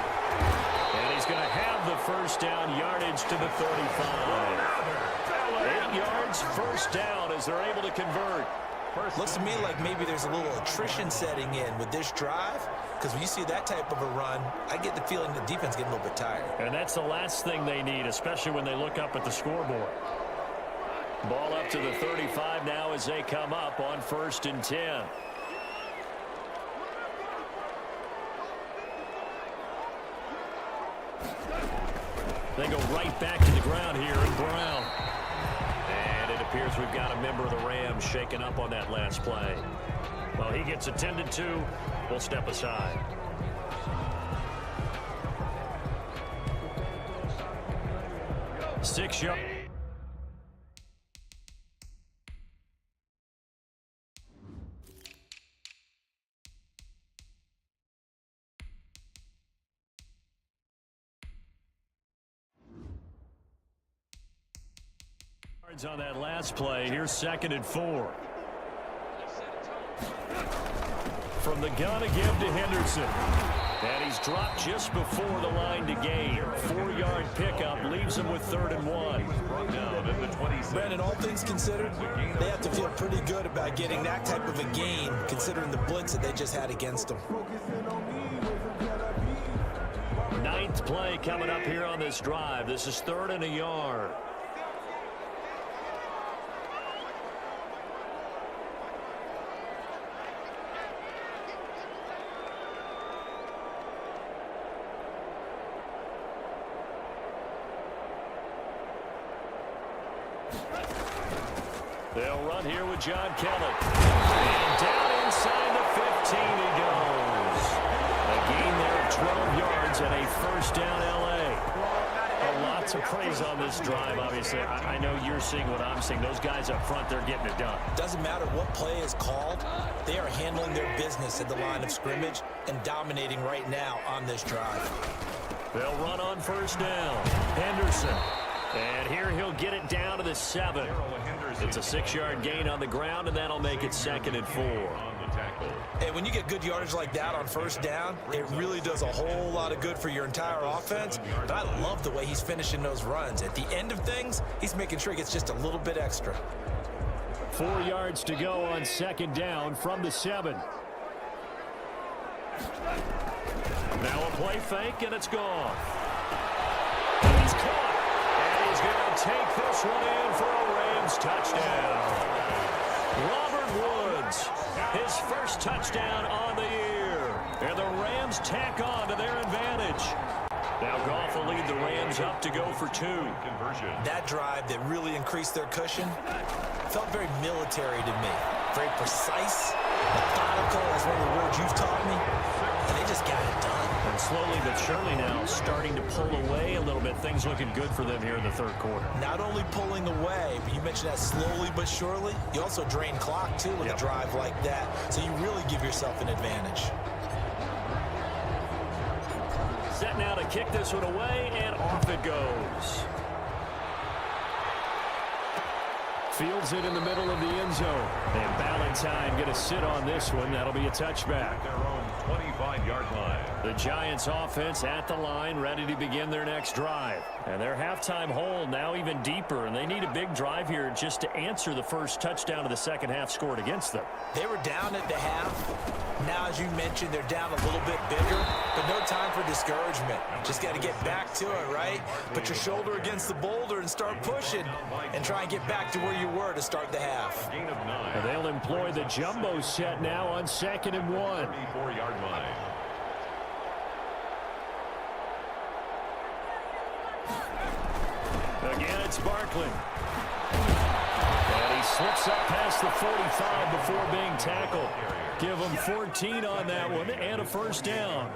And he's going to have the first down yardage to the 35. 8 yards, first down as they're able to convert. Looks to me like maybe there's a little attrition setting in with this drive, because when you see that type of a run, I get the feeling the defense getting a little bit tired. And that's the last thing they need, especially when they look up at the scoreboard. Ball up to the 35 now as they come up on first and 10. They go right back to the ground here in Brown. And it appears we've got a member of the Rams shaken up on that last play. Well, he gets attended to. We'll step aside. 6-yard. On that last play, here's 2nd and 4. From the gun again to Henderson. And he's dropped just before the line to gain. 4-yard pickup leaves him with 3rd and 1. Brandon, all things considered, they have to feel pretty good about getting that type of a gain, considering the blitz that they just had against them. 9th play coming up here on this drive. This is 3rd and a yard. They'll run here with John Kelly. And down inside the 15 he goes. A gain there of 12 yards and a 1st down L.A. Lots of praise on this drive, obviously. I know you're seeing what I'm seeing. Those guys up front, they're getting it done. Doesn't matter what play is called. They are handling their business at the line of scrimmage and dominating right now on this drive. They'll run on 1st down. Henderson. And here he'll get it down to the 7. It's a 6-yard gain on the ground, and that'll make it 2nd and 4. Hey, when you get good yardage like that on 1st down, it really does a whole lot of good for your entire offense. But I love the way he's finishing those runs. At the end of things, he's making sure he gets just a little bit extra. 4 yards to go on 2nd down from the 7. Now a play fake, and it's gone. He's caught. He's going to take this one in for a Rams touchdown. Robert Woods, his first touchdown on the year. And the Rams tack on to their advantage. Now Goff will lead the Rams up to go for 2. That drive that really increased their cushion felt very military to me. Very precise, methodical, that's one of the words you've taught me. And they just got it done. And slowly but surely now starting to pull away a little bit. Things looking good for them here in the 3rd quarter. Not only pulling away, but you mentioned that slowly but surely. You also drain clock, too, with a drive like that. So you really give yourself an advantage. Set now to kick this one away, and off it goes. Fields it in the middle of the end zone. And Ballantyne going to sit on this one. That'll be a touchback. Their own 25-yard line. The Giants offense at the line, ready to begin their next drive. And their halftime hole now even deeper, and they need a big drive here just to answer the first touchdown of the 2nd half scored against them. They were down at the half. Now, as you mentioned, they're down a little bit bigger, but no time for discouragement. Just got to get back to it, right? Put your shoulder against the boulder and start pushing and try and get back to where you were to start the half. And they'll employ the jumbo set now on 2nd and 1. 34-yard line. Again, it's Barkley. And he slips up past the 45 before being tackled. Give him 14 on that one and a 1st down.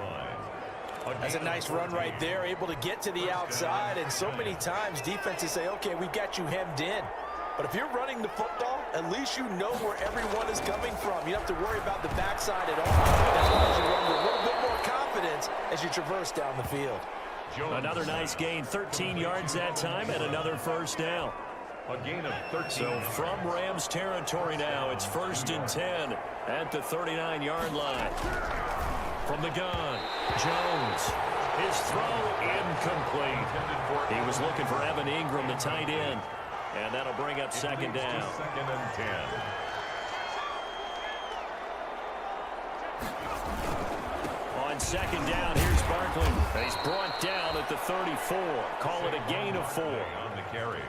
That's a nice run right there, able to get to the outside. And so many times defenses say, okay, we've got you hemmed in. But if you're running the football, at least you know where everyone is coming from. You don't have to worry about the backside at all. As long as you run with a little bit more confidence as you traverse down the field. Another nice gain, 13 yards that time, and another 1st down. A gain of 13. So from Rams territory now, it's 1st and 10 at the 39-yard line. From the gun, Jones. His throw incomplete. He was looking for Evan Ingram, the tight end. And that'll bring up 2nd down. 2nd and 10. On 2nd down, here's Barkley. He's brought down at the 34. Call it a gain of 4. On the carry.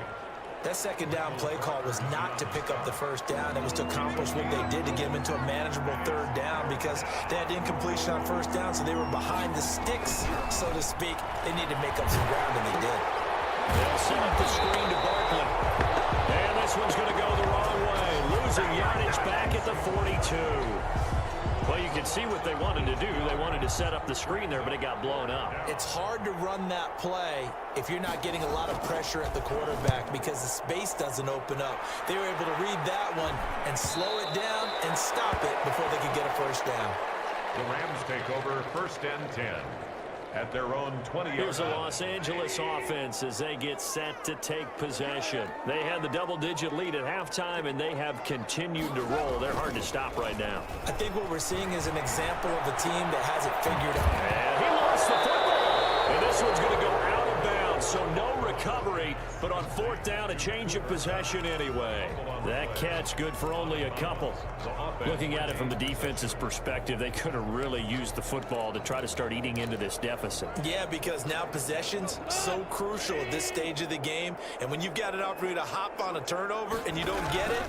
That 2nd down play call was not to pick up the 1st down. It was to accomplish what they did to get them into a manageable 3rd down because they had incompletion on 1st down, so they were behind the sticks, so to speak. They needed to make up some ground, and they did. They'll set up the screen to Barkley. And this one's going to go the wrong way. Losing yardage back at the 42. Well, you can see what they wanted to do. They wanted to set up the screen there, but it got blown up. It's hard to run that play if you're not getting a lot of pressure at the quarterback because the space doesn't open up. They were able to read that one and slow it down and stop it before they could get a first down. The Rams take over 1st and 10 at their own 20-yard line. Here's the Los Angeles offense as they get set to take possession. They had the double-digit lead at halftime, and they have continued to roll. They're hard to stop right now. I think what we're seeing is an example of a team that has it figured out. And he lost the football. And this one's going to go out of bounds, so no recovery, but on 4th down, a change of possession anyway. That catch good for only a couple. Looking at it from the defense's perspective, they could have really used the football to try to start eating into this deficit. Yeah, because now possession's so crucial at this stage of the game. And when you've got an opportunity to hop on a turnover and you don't get it,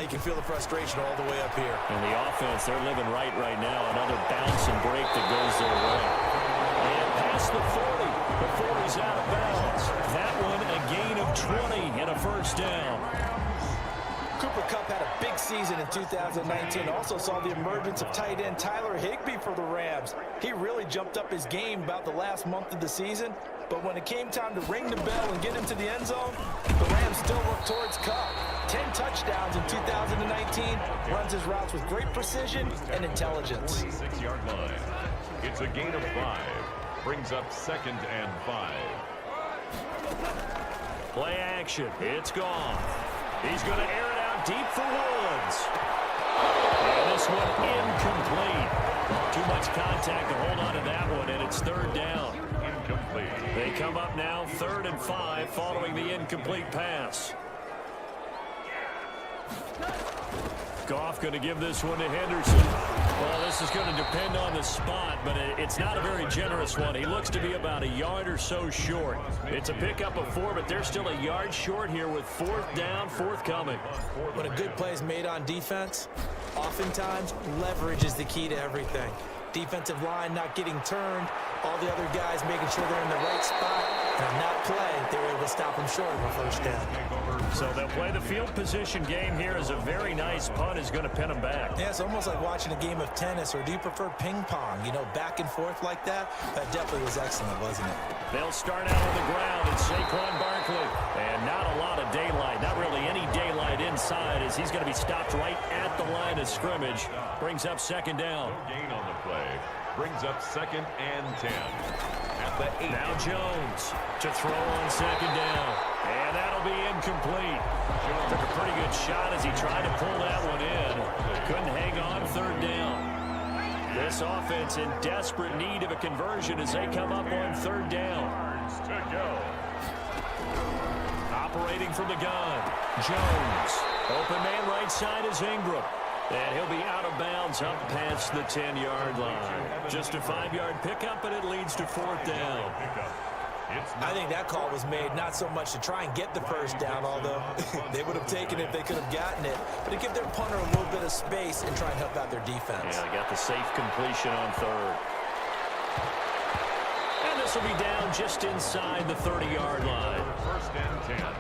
you can feel the frustration all the way up here. And the offense, they're living right now. Another bounce and break that goes their way. And past the 40 before he's out of bounds. That one a gain of 20 and a first down. Cooper Kupp had a big season in 2019. Also saw the emergence of tight end Tyler Higbee for the Rams. He really jumped up his game about the last month of the season. But when it came time to ring the bell and get into the end zone, the Rams still looked towards Kupp. 10 touchdowns in 2019. Runs his routes with great precision and intelligence. 6-yard line. It's a gain of 5. Brings up 2nd and 5. Play action. It's gone. He's going to air it out deep for Woods. And this one incomplete. Too much contact to hold on to that one, and it's 3rd down. Incomplete. They come up now 3rd and 5 following the incomplete pass. Goff going to give this one to Henderson. Well, this is going to depend on the spot, but it's not a very generous one. He looks to be about a yard or so short. It's a pickup of 4, but they're still a yard short here with 4th down, forthcoming. When a good play is made on defense, oftentimes leverage is the key to everything. Defensive line not getting turned, all the other guys making sure they're in the right spot, and on that play, they were able to stop them short of a first down. So they'll play the field position game here as a very nice punt is going to pin them back. Yeah, it's almost like watching a game of tennis, or do you prefer ping pong? You know, back and forth like that? That definitely was excellent, wasn't it? They'll start out on the ground, and Saquon Barkley. And not a lot of daylight, not really any daylight inside as he's going to be stopped right at the line of scrimmage. Brings up 2nd down. No gain on the play. Brings up 2nd and 10. At the 8. Now Jones to throw on 2nd down. And that'll be incomplete. Took a pretty good shot as he tried to pull that one in. Couldn't hang on 3rd down. This offense in desperate need of a conversion as they come up on 3rd down. To go. Operating from the gun. Jones. Open man right side is Ingram. And he'll be out of bounds up past the 10-yard line. Just a 5-yard pickup, and it leads to 4th down. I think that call was made not so much to try and get the first down, although they would have taken it if they could have gotten it, but to give their punter a little bit of space and try and help out their defense. Yeah, they got the safe completion on 3rd. And this will be down just inside the 30-yard line. 1st and 10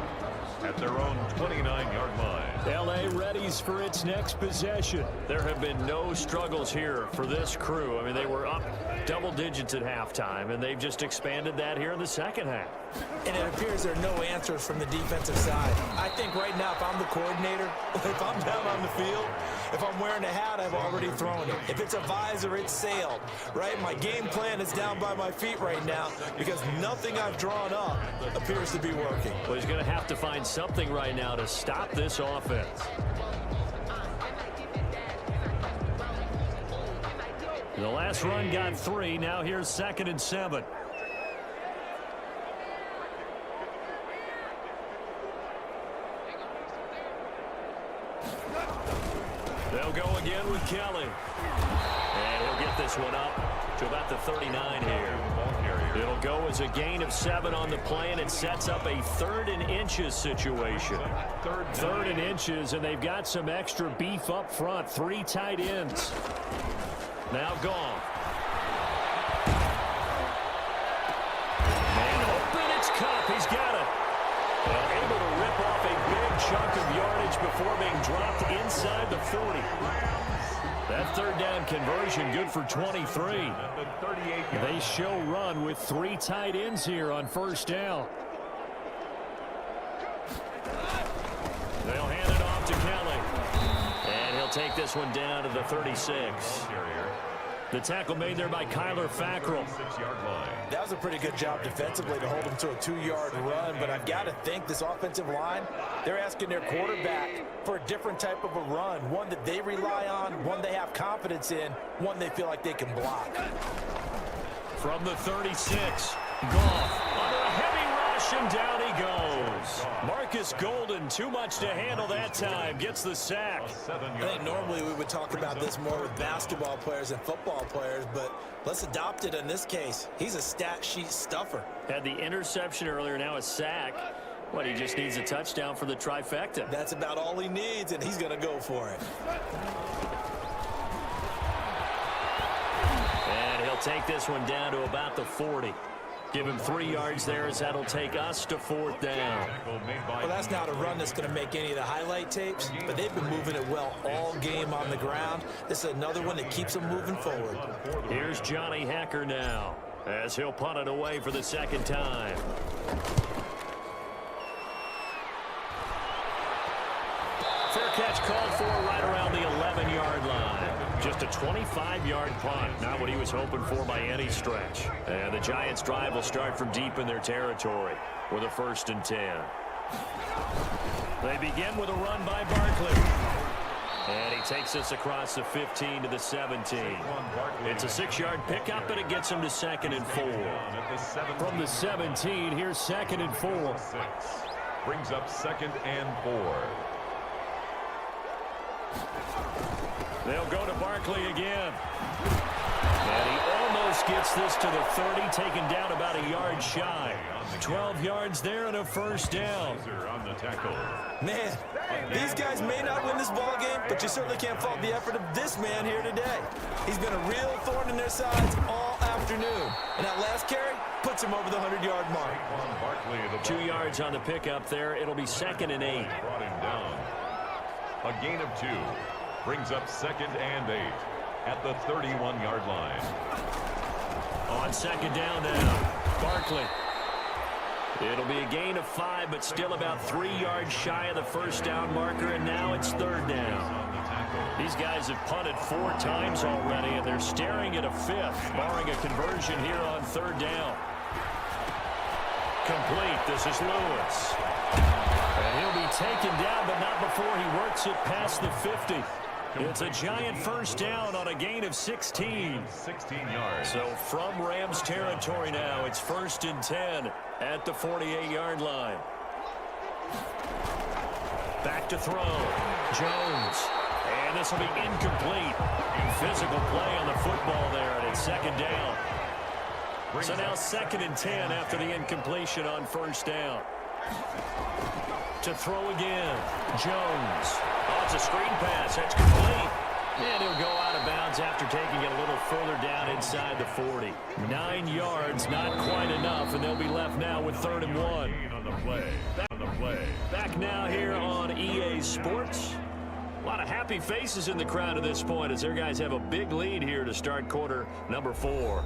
at their own 29-yard line. L.A. readies for its next possession. There have been no struggles here for this crew. I mean, they were up double digits at halftime, and they've just expanded that here in the second half. And it appears there are no answers from the defensive side. I think right now, if I'm the coordinator, if I'm down on the field, if I'm wearing a hat, I've already thrown it. If it's a visor, it's sailed, right? My game plan is down by my feet right now because nothing I've drawn up appears to be working. Well, he's going to have to find something right now to stop this offense. The last run got 3. Now here's 2nd and 7. They'll go again with Kelly. And he'll get this one up to about the 39 here. It'll go as a gain of 7 on the play, and it sets up a 3rd and inches situation. 3rd and inches, and they've got some extra beef up front. 3 tight ends. Now Goff. And open, it's Kupp. He's got it. And able to rip off a big chunk of yardage before being dropped inside the 40. That third down conversion good for 23. They show run with 3 tight ends here on first down. They'll hand it off to Kelly. And he'll take this one down to the 36. The tackle made there by Kyler Fackrell. That was a pretty good job defensively to hold him to a 2-yard run, but I've got to think this offensive line, they're asking their quarterback for a different type of a run, one that they rely on, one they have confidence in, one they feel like they can block. From the 36, Goff under a heavy rush, and down he goes. Marcus Golden, too much to handle that time, gets the sack. I think normally we would talk about this more with basketball players and football players, but let's adopt it in this case. He's a stat sheet stuffer. Had the interception earlier, now a sack. What, he just needs a touchdown for the trifecta. That's about all he needs, and he's going to go for it. And he'll take this one down to about the 40. Give him 3 yards there, as that'll take us to 4th down. Well, that's not a run that's going to make any of the highlight tapes, but they've been moving it well all game on the ground. This is another one that keeps them moving forward. Here's Johnny Hacker now, as he'll punt it away for the 2nd time. Fair catch called for right around the 11-yard line. Just a 25-yard punt, not what he was hoping for by any stretch. And the Giants' drive will start from deep in their territory with a 1st and 10. They begin with a run by Barkley. And he takes us across the 15 to the 17. It's a 6-yard pickup, and it gets him to 2nd and 4. From the 17, here's 2nd and 4. Brings up 2nd and 4. They'll go to Barkley again. And he almost gets this to the 30, taken down about a yard shy. 12 yards there and a 1st down. Man, these guys may not win this ball game, but you certainly can't fault the effort of this man here today. He's been a real thorn in their sides all afternoon. And that last carry puts him over the 100-yard mark. 2 yards on the pickup there. It'll be 2nd and 8. Brought him down. A gain of 2. Brings up 2nd and 8 at the 31-yard line. On 2nd down now, Barkley. It'll be a gain of 5, but still about 3 yards shy of the 1st down marker, and now it's 3rd down. These guys have punted 4 times already, and they're staring at a 5th, barring a conversion here on 3rd down. Complete. This is Lewis. And he'll be taken down, but not before he works it past the 50. It's a giant 1st down on a gain of 16. 16 yards. So from Rams territory now, it's 1st and 10 at the 48-yard line. Back to throw. Jones. And this will be incomplete. Physical play on the football there, and it's 2nd down. So now 2nd and 10 after the incompletion on 1st down. To throw again. Jones. Oh, it's a screen pass. That's complete. And he'll go out of bounds after taking it a little further down inside the 40. 9 yards, not quite enough, and they'll be left now with 3rd and 1. Back now here on EA Sports. A lot of happy faces in the crowd at this point as their guys have a big lead here to start quarter number 4.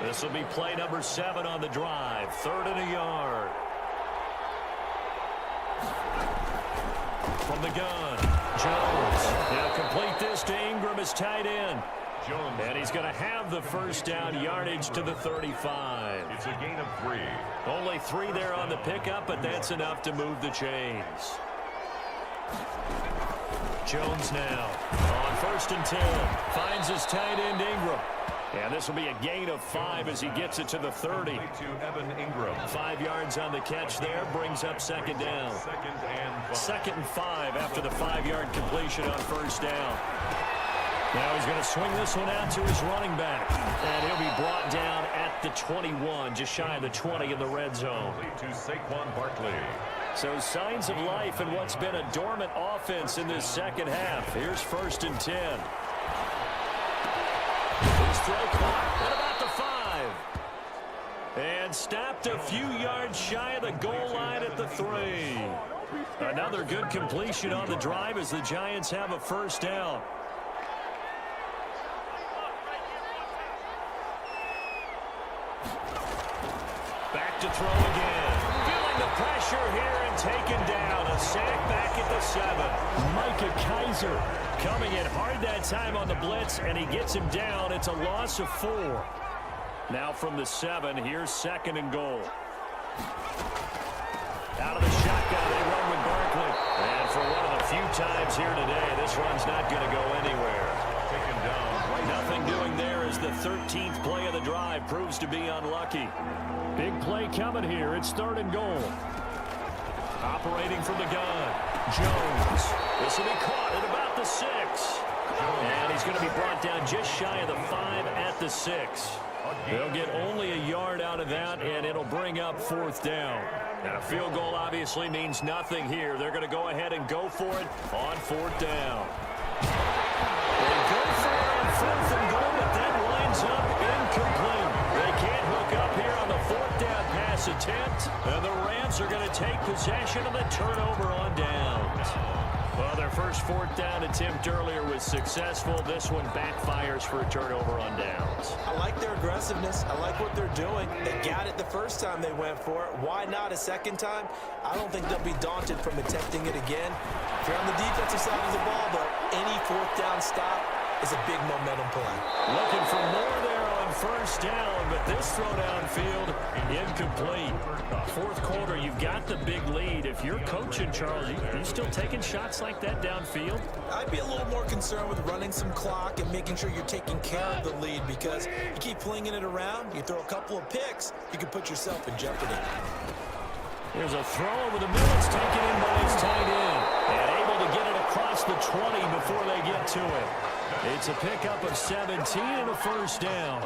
This will be play number 7 on the drive. 3rd and a yard. From the gun, Jones. He'll complete this to Ingram as tight end. And he's going to have the 1st down yardage to the 35. It's a gain of 3. Only 3 there on the pickup, but that's enough to move the chains. Jones now on 1st and 10. Finds his tight end Ingram. And this will be a gain of 5 as he gets it to the 30. To Evan Ingram. 5 yards on the catch there, brings up 2nd down. 2nd and 5 after the 5-yard completion on 1st down. Now he's going to swing this one out to his running back. And he'll be brought down at the 21, just shy of the 20 in the red zone. To Saquon Barkley. So signs of life in what's been a dormant offense in this 2nd half. Here's 1st and 10. His throw clock at about the 5. And stopped a few yards shy of the goal line at the 3. Another good completion on the drive as the Giants have a first down. Back to throw again. Feeling the pressure here and taken down. A sack back at the 7. Micah Kaiser coming in hard that time on the blitz, and he gets him down. It's a loss of 4. Now from the 7, here's 2nd and goal. Out of the shotgun, they run with Barkley. And for one of the few times here today, this run's not going to go anywhere. Taken down. Nothing doing there as the 13th play of the drive proves to be unlucky. Big play coming here. It's 3rd and goal. Operating from the gun. Jones. This will be caught at about the 6. And he's going to be brought down just shy of the 5 at the 6. They'll get only a yard out of that, and it'll bring up 4th down. And a field goal obviously means nothing here. They're going to go ahead and go for it on 4th down. They go for it on 4th and goal, but that lines up incomplete. They can't hook up here on the 4th down pass attempt, and the Rams are going to take possession of the turnover on downs. Well, their first 4th down attempt earlier was successful. This one backfires for a turnover on downs. I like their aggressiveness. I like what they're doing. They got it the first time they went for it. Why not a second time? I don't think they'll be daunted from attempting it again. If you're on the defensive side of the ball, though, any 4th down stop is a big momentum play. Looking for more there on 1st down, but this throw downfield incomplete. 4th quarter, you've got the big lead. If you're coaching, Charles, you still taking shots like that downfield? I'd be a little more concerned with running some clock and making sure you're taking care of the lead, because you keep flinging it around, you throw a couple of picks, you can put yourself in jeopardy. There's a throw over the middle. It's taken in by his tight end. And able to get it across the 20 before they get to it. It's a pickup of 17 and a 1st down.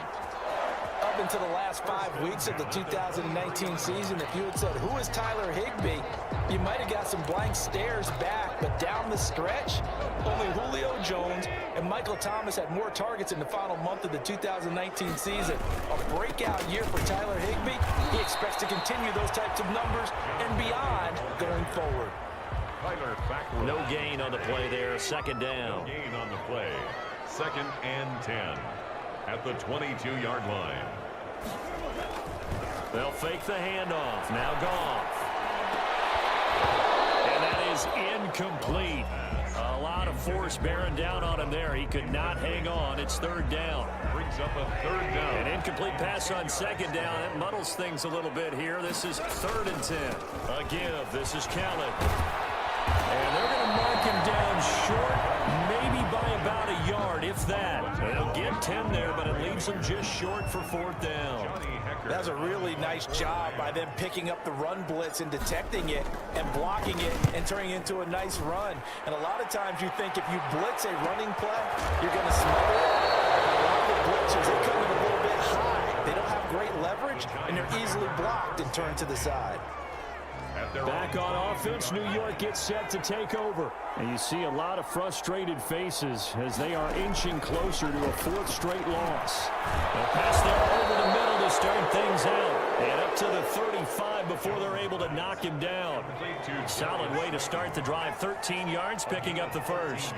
Up until the last 5 weeks of the 2019 season, if you had said, who is Tyler Higbee, you might have got some blank stares back. But down the stretch, only Julio Jones and Michael Thomas had more targets in the final month of the 2019 season. A breakout year for Tyler Higbee. He expects to continue those types of numbers and beyond going forward. Tyler backward. No gain on the play there. 2nd down. No gain on the play. 2nd and 10 at the 22-yard line. They'll fake the handoff. Now Goff. And that is incomplete. A lot of force bearing down on him there. He could not hang on. It's 3rd down. Brings up a 3rd down. An incomplete pass on 2nd down. That muddles things a little bit here. This is 3rd and 10. A give. This is Khaled. And they're going to mark him down short, maybe by about a yard, if that. They'll get 10 there, but it leaves them just short for 4th down. That was a really nice job by them picking up the run blitz and detecting it and blocking it and turning it into a nice run. And a lot of times you think if you blitz a running play, you're going to smother it. A lot of the blitzers, they come in a little bit high. They don't have great leverage, and they're easily blocked and turned to the side. Back on offense, New York gets set to take over. And you see a lot of frustrated faces as they are inching closer to a 4th straight loss. They'll pass there over the middle to start things out. And up to the 35 before they're able to knock him down. Solid way to start the drive. 13 yards, picking up the 1st.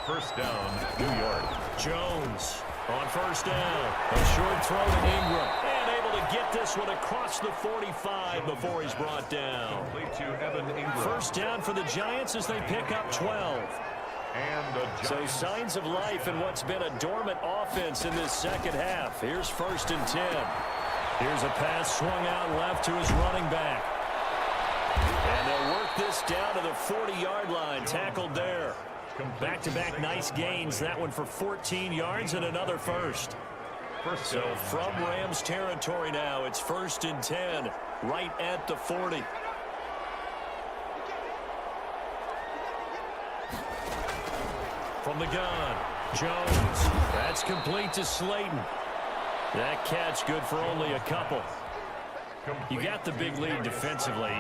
1st down, New York. Jones on 1st down. A short throw to Ingram. And able to get this one across the 45 before he's brought down. First down for the Giants as they pick up 12. So signs of life in what's been a dormant offense in this 2nd half. Here's 1st and 10. Here's a pass swung out left to his running back. And they'll work this down to the 40-yard line. Tackled there. Back-to-back nice gains. That one for 14 yards and another 1st. So from Rams territory now, it's 1st and 10, right at the 40. From the gun, Jones. That's complete to Slayton. That catch good for only a couple. You got the big lead defensively.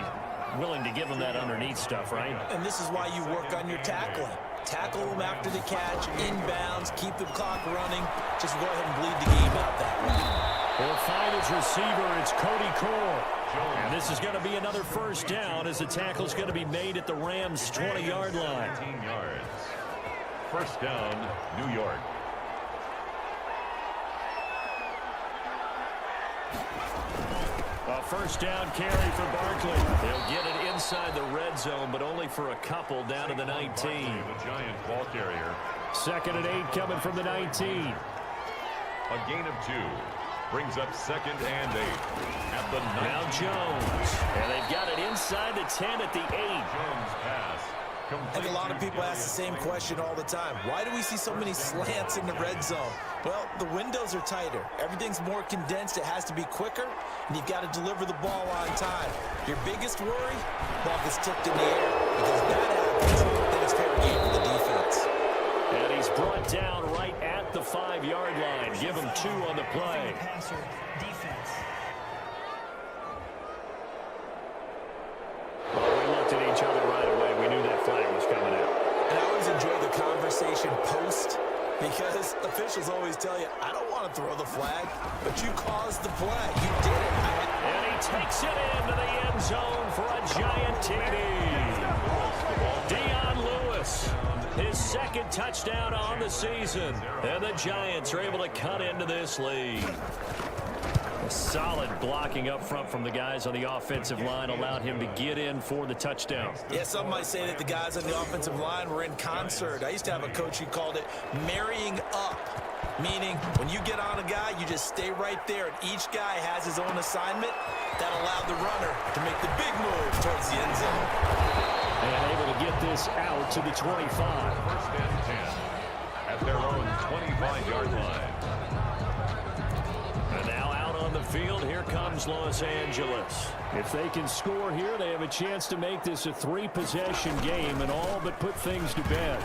Willing to give them that underneath stuff, right? And this is why you work on your tackling. Tackle them after the catch, inbounds, keep the clock running. Just go ahead and bleed the game out that way. He'll find his receiver. It's Cody Core. And this is going to be another first down as the tackle's going to be made at the Rams' 20-yard line. 19 yards. First down, New York. A first down carry for Barkley. They'll get it inside the red zone, but only for a couple down to the 19. The Giant ball carrier. 2nd and 8 coming from the 19. A gain of 2. Brings up 2nd and 8 at the 9. Now Jones. And they've got it inside the 10 at the 8. Jones pass. I think a lot of people ask the same question all the time. Why do we see so many slants in the red zone? Well, the windows are tighter. Everything's more condensed. It has to be quicker, and you've got to deliver the ball on time. Your biggest worry? Ball gets tipped in the air. Because if that happens, then it's fair game for the defense. And he's brought down right at the 5-yard line. Give him 2 on the play. Well, we looked at each other right away. We knew that flag was coming out. And I always enjoy the conversation post because officials always tell you, I don't want to throw the flag, but you caused the play. You did it. And he takes it into the end zone for a giant TD. Dion Lewis, his 2nd touchdown on the season. And the Giants are able to cut into this lead. Solid blocking up front from the guys on the offensive line allowed him to get in for the touchdown. Yeah, some might say that the guys on the offensive line were in concert. I used to have a coach who called it marrying up, meaning when you get on a guy, you just stay right there, and each guy has his own assignment. That allowed the runner to make the big move towards the end zone. And able to get this out to the 25. First and 10 at their own 25-yard line. And now out on the field, here comes Los Angeles. If they can score here, they have a chance to make this a 3-possession game and all but put things to bed.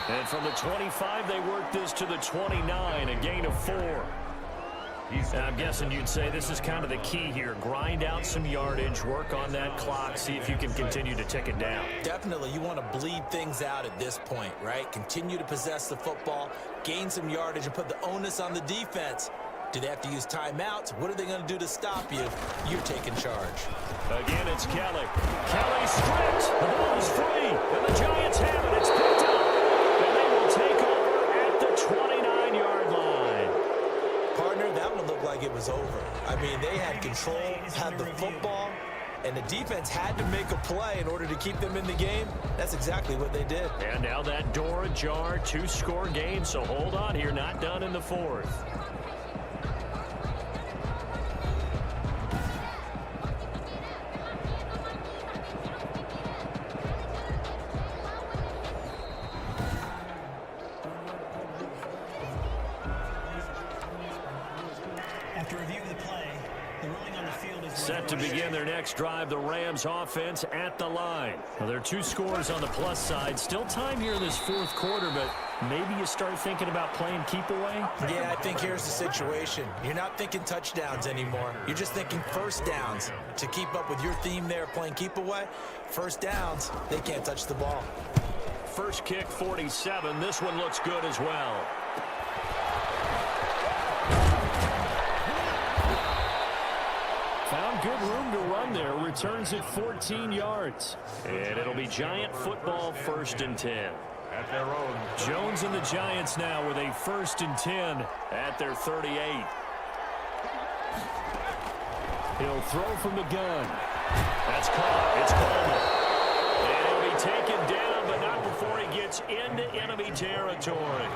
And from the 25, they work this to the 29, a gain of 4. I'm guessing you'd say this is kind of the key here. Grind out some yardage, work on that clock, see if you can continue to tick it down. Definitely, you want to bleed things out at this point, right? Continue to possess the football, gain some yardage, and put the onus on the defense. Do they have to use timeouts? What are they going to do to stop you? You're taking charge. Again, it's Kelly. Kelly stripped. The ball is free, and the Giants have it. It's picked up, and they will take over at the 29-yard line. Partner, that one looked like it was over. I mean, they had control, had the football, and the defense had to make a play in order to keep them in the game. That's exactly what they did. And now that door ajar, 2-score game, so hold on here. Not done in the 4th. Set to begin their next drive, the Rams offense at the line. Well, there are 2 scores on the plus side. Still time here in this 4th quarter, but maybe you start thinking about playing keep away? Yeah, I think here's the situation. You're not thinking touchdowns anymore. You're just thinking first downs. To keep up with your theme there, playing keep away, first downs, they can't touch the ball. First kick, 47. This one looks good as well. Found good room to run there. Returns at 14 yards. And it'll be Giant football, 1st and 10. At their own. Jones and the Giants now with a 1st and 10 at their 38. He'll throw from the gun. That's caught. It's Coleman. And he'll be taken down, but not before he gets into enemy territory.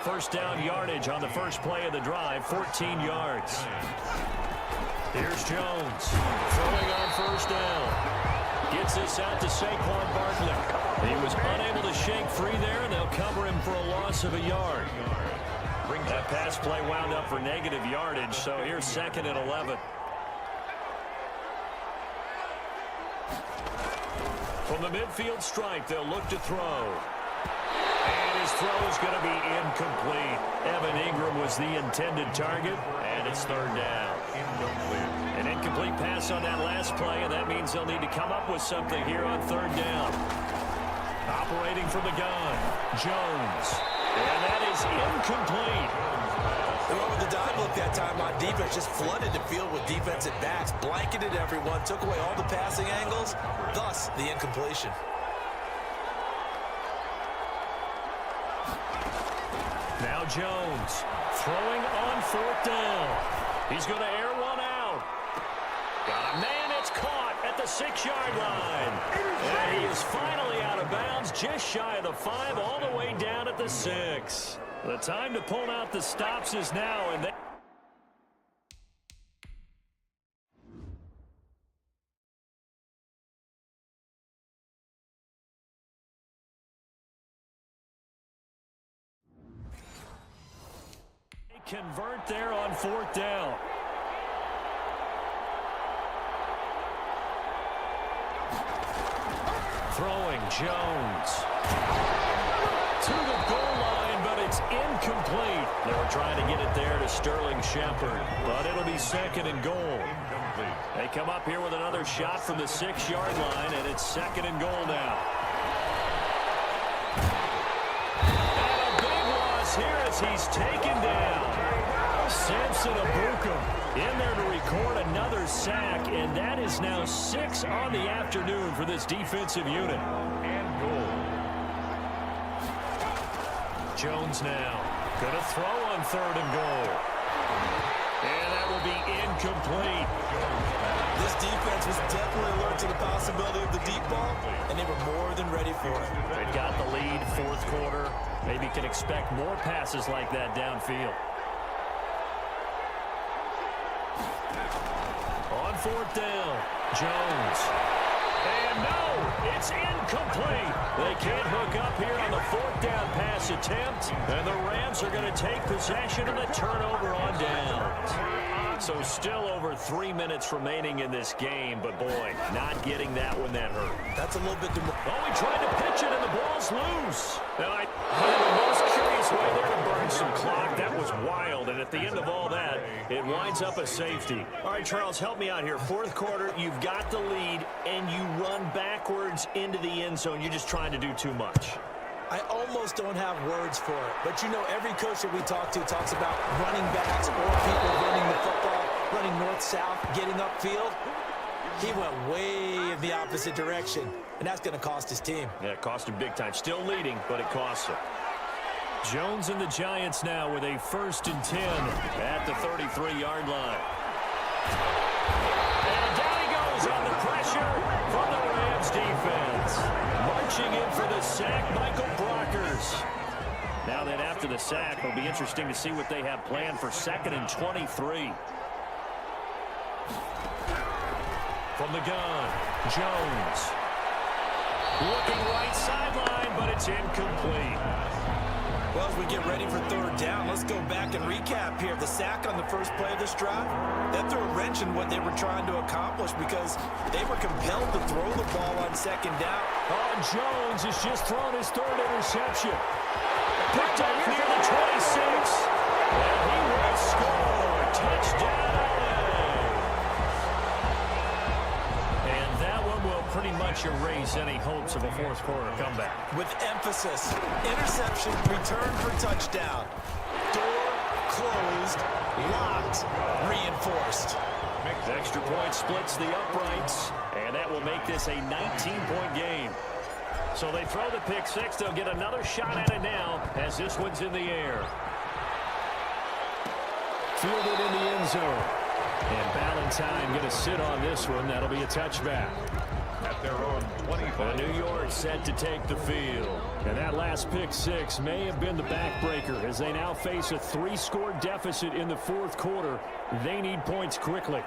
First down yardage on the first play of the drive, 14 yards. Here's Jones, throwing on first down. Gets this out to Saquon Barkley. He was unable to shake free there, and they'll cover him for a loss of a yard. That pass play wound up for negative yardage, so here's 2nd and 11. From the midfield stripe, they'll look to throw. And his throw is going to be incomplete. Evan Ingram was the intended target, and it's 3rd down. An incomplete pass on that last play, and that means they'll need to come up with something here on 3rd down. Operating from the gun, Jones. And that is incomplete. They went with the dime look that time on defense, just flooded the field with defensive backs, blanketed everyone, took away all the passing angles, thus the incompletion. Now Jones throwing on 4th down. He's going to air one out. Got a man, it's caught at the 6-yard line. And he is finally out of bounds, just shy of the 5, all the way down at the 6. The time to pull out the stops is now, and they convert there on 4th down. Throwing Jones to the goal line, but it's incomplete. They were trying to get it there to Sterling Shepard, but it'll be 2nd and goal. They come up here with another shot from the 6-yard line, and it's 2nd and goal now. And a big loss here as he's taken down. Samson Abukum in there to record another sack, and that is now 6 on the afternoon for this defensive unit. And goal. Jones now going to throw on 3rd and goal. And that will be incomplete. This defense was definitely alert to the possibility of the deep ball, and they were more than ready for it. They got the lead 4th quarter. Maybe can expect more passes like that downfield. On 4th down, Jones. And no, it's incomplete. They can't hook up here on the 4th down pass attempt. And the Rams are going to take possession of the turnover on downs. So still over 3 minutes remaining in this game, but boy, not getting that one that hurt. That's a little bit... Oh, he tried to pitch it, and the ball's loose. And I had the most curious way there to burn some clock. That was wild, and at the end of all that, it winds up a safety. All right, Charles, help me out here. 4th quarter, you've got the lead, and you run backwards into the end zone. You're just trying to do too much. I almost don't have words for it. But, you know, every coach that we talk to talks about running backs or people running the football, running north-south, getting upfield. He went way in the opposite direction, and that's going to cost his team. Yeah, it cost him big time. Still leading, but it costs him. Jones and the Giants now with a 1st and 10 at the 33-yard line. And down he goes on the pressure from the Rams defense. Marching in for the sack, Michael Brockers. Now then, after the sack, it'll be interesting to see what they have planned for 2nd and 23. From the gun, Jones. Looking right sideline, but it's incomplete. Well, as we get ready for 3rd down, let's go back and recap here. The sack on the first play of this drive, that threw a wrench in what they were trying to accomplish because they were compelled to throw the ball on 2nd down. Oh, Jones has just thrown his 3rd interception. Picked up near the 26. And he will score. Touchdown, LA. And that one will pretty much erase any hopes of a 4th quarter comeback. With emphasis, interception, return for touchdown. Door closed, locked, reinforced. Extra point splits the uprights, and that will make this a 19-point game. So they throw the pick 6. They'll get another shot at it now as this one's in the air. Fielded in the end zone. And Ballantyne going to sit on this one. That'll be a touchback. At their own 25. New York set to take the field. And that last pick 6 may have been the backbreaker as they now face a 3-score deficit in the 4th quarter. They need points quickly.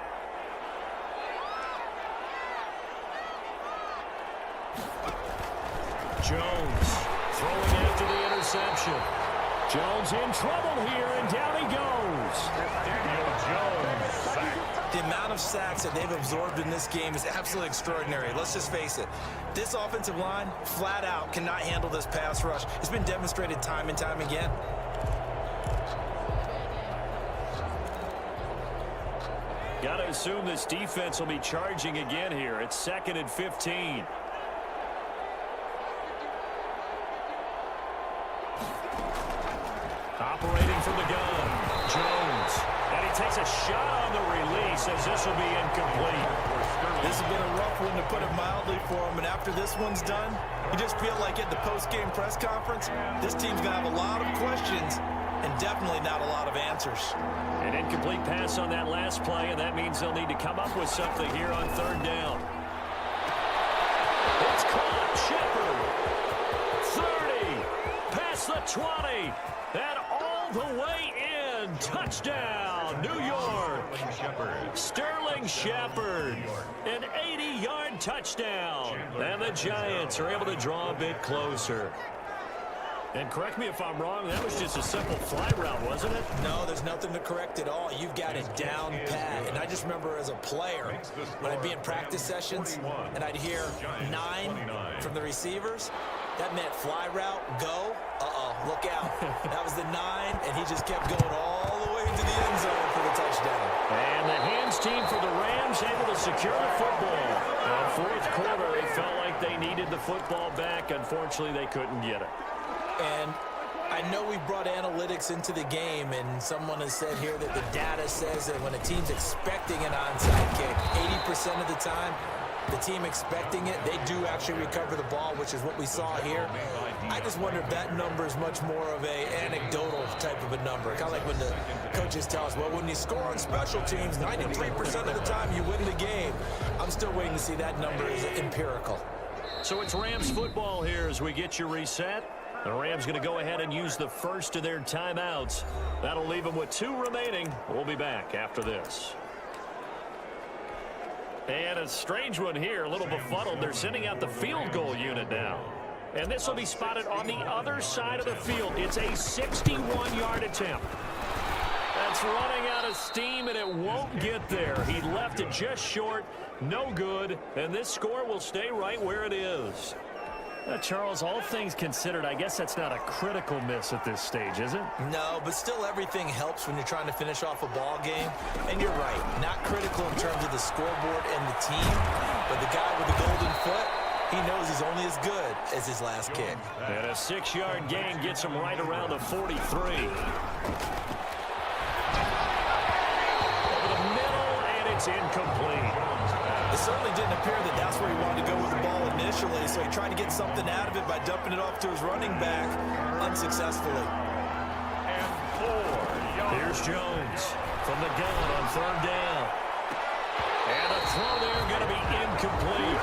Jones throwing after the interception. Jones in trouble here, and down he goes. Daniel Jones sacked. The amount of sacks that they've absorbed in this game is absolutely extraordinary. Let's just face it. This offensive line, flat out, cannot handle this pass rush. It's been demonstrated time and time again. Got to assume this defense will be charging again here. It's 2nd and 15. Operating from the gun. Jones. And he takes a shot on the release as this will be incomplete. This has been a rough one, to put it mildly, for him. And after this one's done, you just feel like at the post-game press conference, this team's going to have a lot of questions and definitely not a lot of answers. An incomplete pass on that last play, and that means they'll need to come up with something here on third down. It's caught. Shepard. 30. Past the 20. And all the way in. Touchdown, New York. Sterling Shepard. An 80-yard touchdown. And the Giants are able to draw a bit closer. And correct me if I'm wrong, that was just a simple fly route, wasn't it? No, there's nothing to correct at all. You've got it down pat. And I just remember as a player, when I'd be in practice sessions and I'd hear 9 from the receivers, that meant fly route, go, look out. That was the 9, and he just kept going all the way into the end zone for the touchdown. And the hands team for the Rams able to secure the football. Fourth quarter, they felt like they needed the football back. Unfortunately, they couldn't get it. And I know we've brought analytics into the game, and someone has said here that the data says that when a team's expecting an onside kick, 80% of the time, the team expecting it, they do actually recover the ball, which is what we saw here. I just wonder if that number is much more of a anecdotal type of a number. Kind of like when the coaches tell us, well, when you score on special teams, 93% of the time you win the game. I'm still waiting to see that number is empirical. So it's Rams football here as we get you reset. The Rams going to go ahead and use the first of their timeouts. That'll leave them with 2 remaining. We'll be back after this. And a strange one here, a little befuddled. They're sending out the field goal unit now. And this will be spotted on the other side of the field. It's a 61-yard attempt. That's running out of steam, and it won't get there. He left it just short, no good, and this score will stay right where it is. Charles, all things considered, I guess that's not a critical miss at this stage, is it? No, but still everything helps when you're trying to finish off a ball game. And you're right, not critical in terms of the scoreboard and the team, but the guy with the golden foot, he knows he's only as good as his last kick. And a 6-yard gain gets him right around the 43. Over the middle, and it's incomplete. It certainly didn't appear that that's where he wanted to go with the ball initially, so he tried to get something out of it by dumping it off to his running back unsuccessfully. And 4 yards. Here's Jones from the gun on third down. And a throw there going to be incomplete.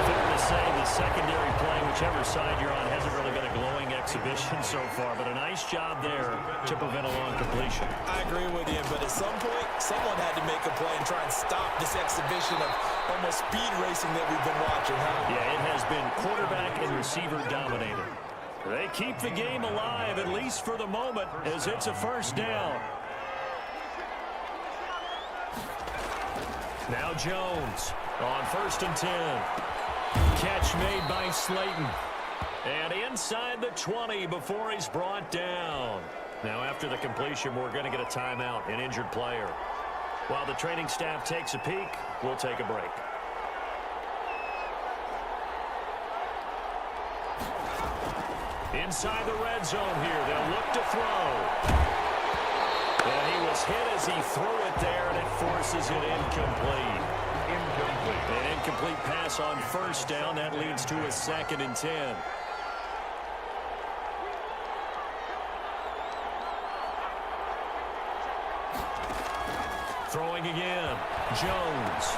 Fair to say the secondary play, whichever side you're on, hasn't really been a glowing exhibition so far, but a nice job there to prevent a long completion. I agree with you, but at some point, someone had to make a play and try and stop this exhibition of almost speed racing that we've been watching, huh? Yeah, it has been quarterback and receiver dominated. They keep the game alive, at least for the moment, as it's a first down. Now Jones on 1st and 10. Catch made by Slayton. And inside the 20 before he's brought down. Now after the completion, we're going to get a timeout, an injured player. While the training staff takes a peek, we'll take a break. Inside the red zone here, they'll look to throw. And he was hit as he threw it there, and it forces it incomplete. An incomplete pass on 1st down. That leads to a 2nd and 10. Throwing again. Jones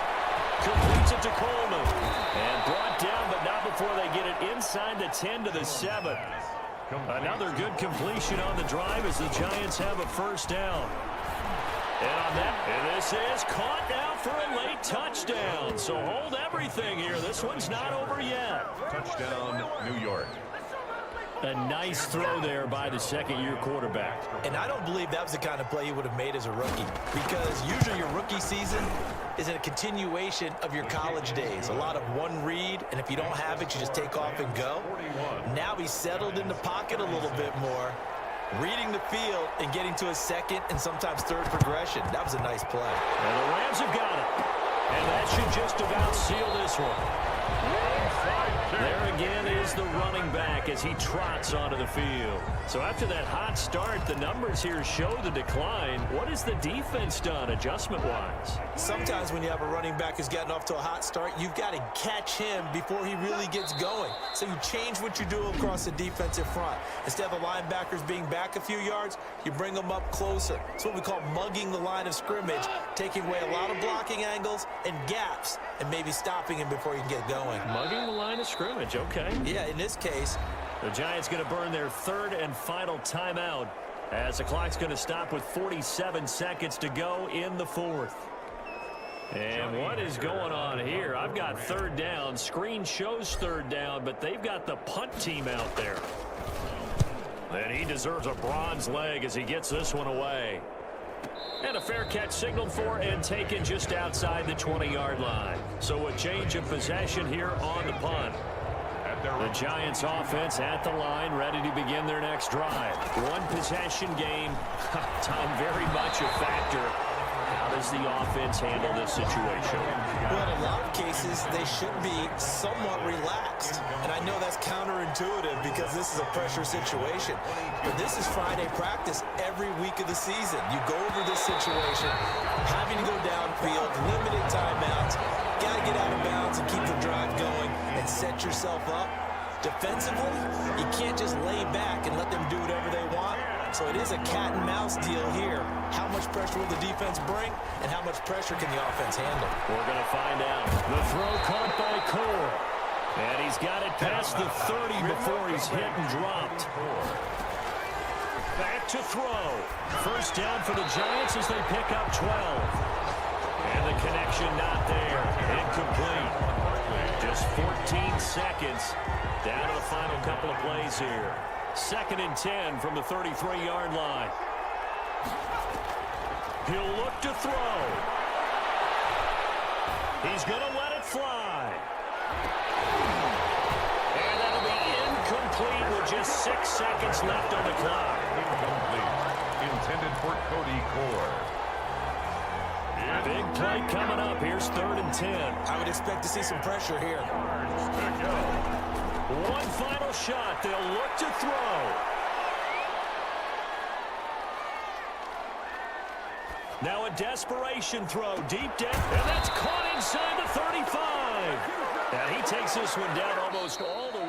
completes it to Coleman. And brought down, but not before they get it inside the 10 to the 7. Another good completion on the drive as the Giants have a 1st down. And on that, and this is caught now for a late touchdown. So hold everything here. This one's not over yet. Touchdown, New York. A nice throw there by the 2nd-year quarterback. And I don't believe that was the kind of play he would have made as a rookie, because usually your rookie season is a continuation of your college days. A lot of one read, and if you don't have it, you just take off and go. Now he's settled in the pocket a little bit more, reading the field and getting to a 2nd and sometimes 3rd progression. That was a nice play. And the Rams have got it. And that should just about seal this one. There again is is the running back as he trots onto the field. So after that hot start, the numbers here show the decline. What has the defense done adjustment-wise? Sometimes when you have a running back who's gotten off to a hot start, you've got to catch him before he really gets going. So you change what you do across the defensive front. Instead of the linebackers being back a few yards, you bring them up closer. It's what we call mugging the line of scrimmage, taking away a lot of blocking angles and gaps, and maybe stopping him before you can get going. Mugging the line of scrimmage, okay. Yeah, in this case, the Giants going to burn their third and final timeout as the clock's going to stop with 47 seconds to go in the fourth. And what is going on here? I've got third down. Screen shows third down, but they've got the punt team out there. And he deserves a bronze leg as he gets this one away. And a fair catch signaled for and taken just outside the 20-yard line. So a change of possession here on the punt. The Giants offense at the line, ready to begin their next drive. One possession game. Time very much a factor. How does the offense handle this situation? Well, in a lot of cases, they should be somewhat relaxed. And I know that's counterintuitive because this is a pressure situation. But this is Friday practice every week of the season. You go over this situation, having to go downfield, limited timeouts, got to get out of bounds and keep the drive going and set yourself up. Defensively, you can't just lay back and let them do whatever they want. So it is a cat and mouse deal here. How much pressure will the defense bring, and how much pressure can the offense handle? We're going to find out. The throw caught by Cole. And he's got it past the 30 before he's hit and dropped. Back to throw. First down for the Giants as they pick up 12. And the connection not there. Incomplete. Just 14 seconds down to the final couple of plays here. 2nd and 10 from the 33-yard line. He'll look to throw. He's going to let it fly. And that'll be incomplete with just 6 seconds left on the clock. Incomplete. Intended for Cody Core. Big play coming up. Here's 3rd and 10. I would expect to see some pressure here. One final shot. They'll look to throw. Now a desperation throw. Deep down. And that's caught inside the 35. And he takes this one down almost all the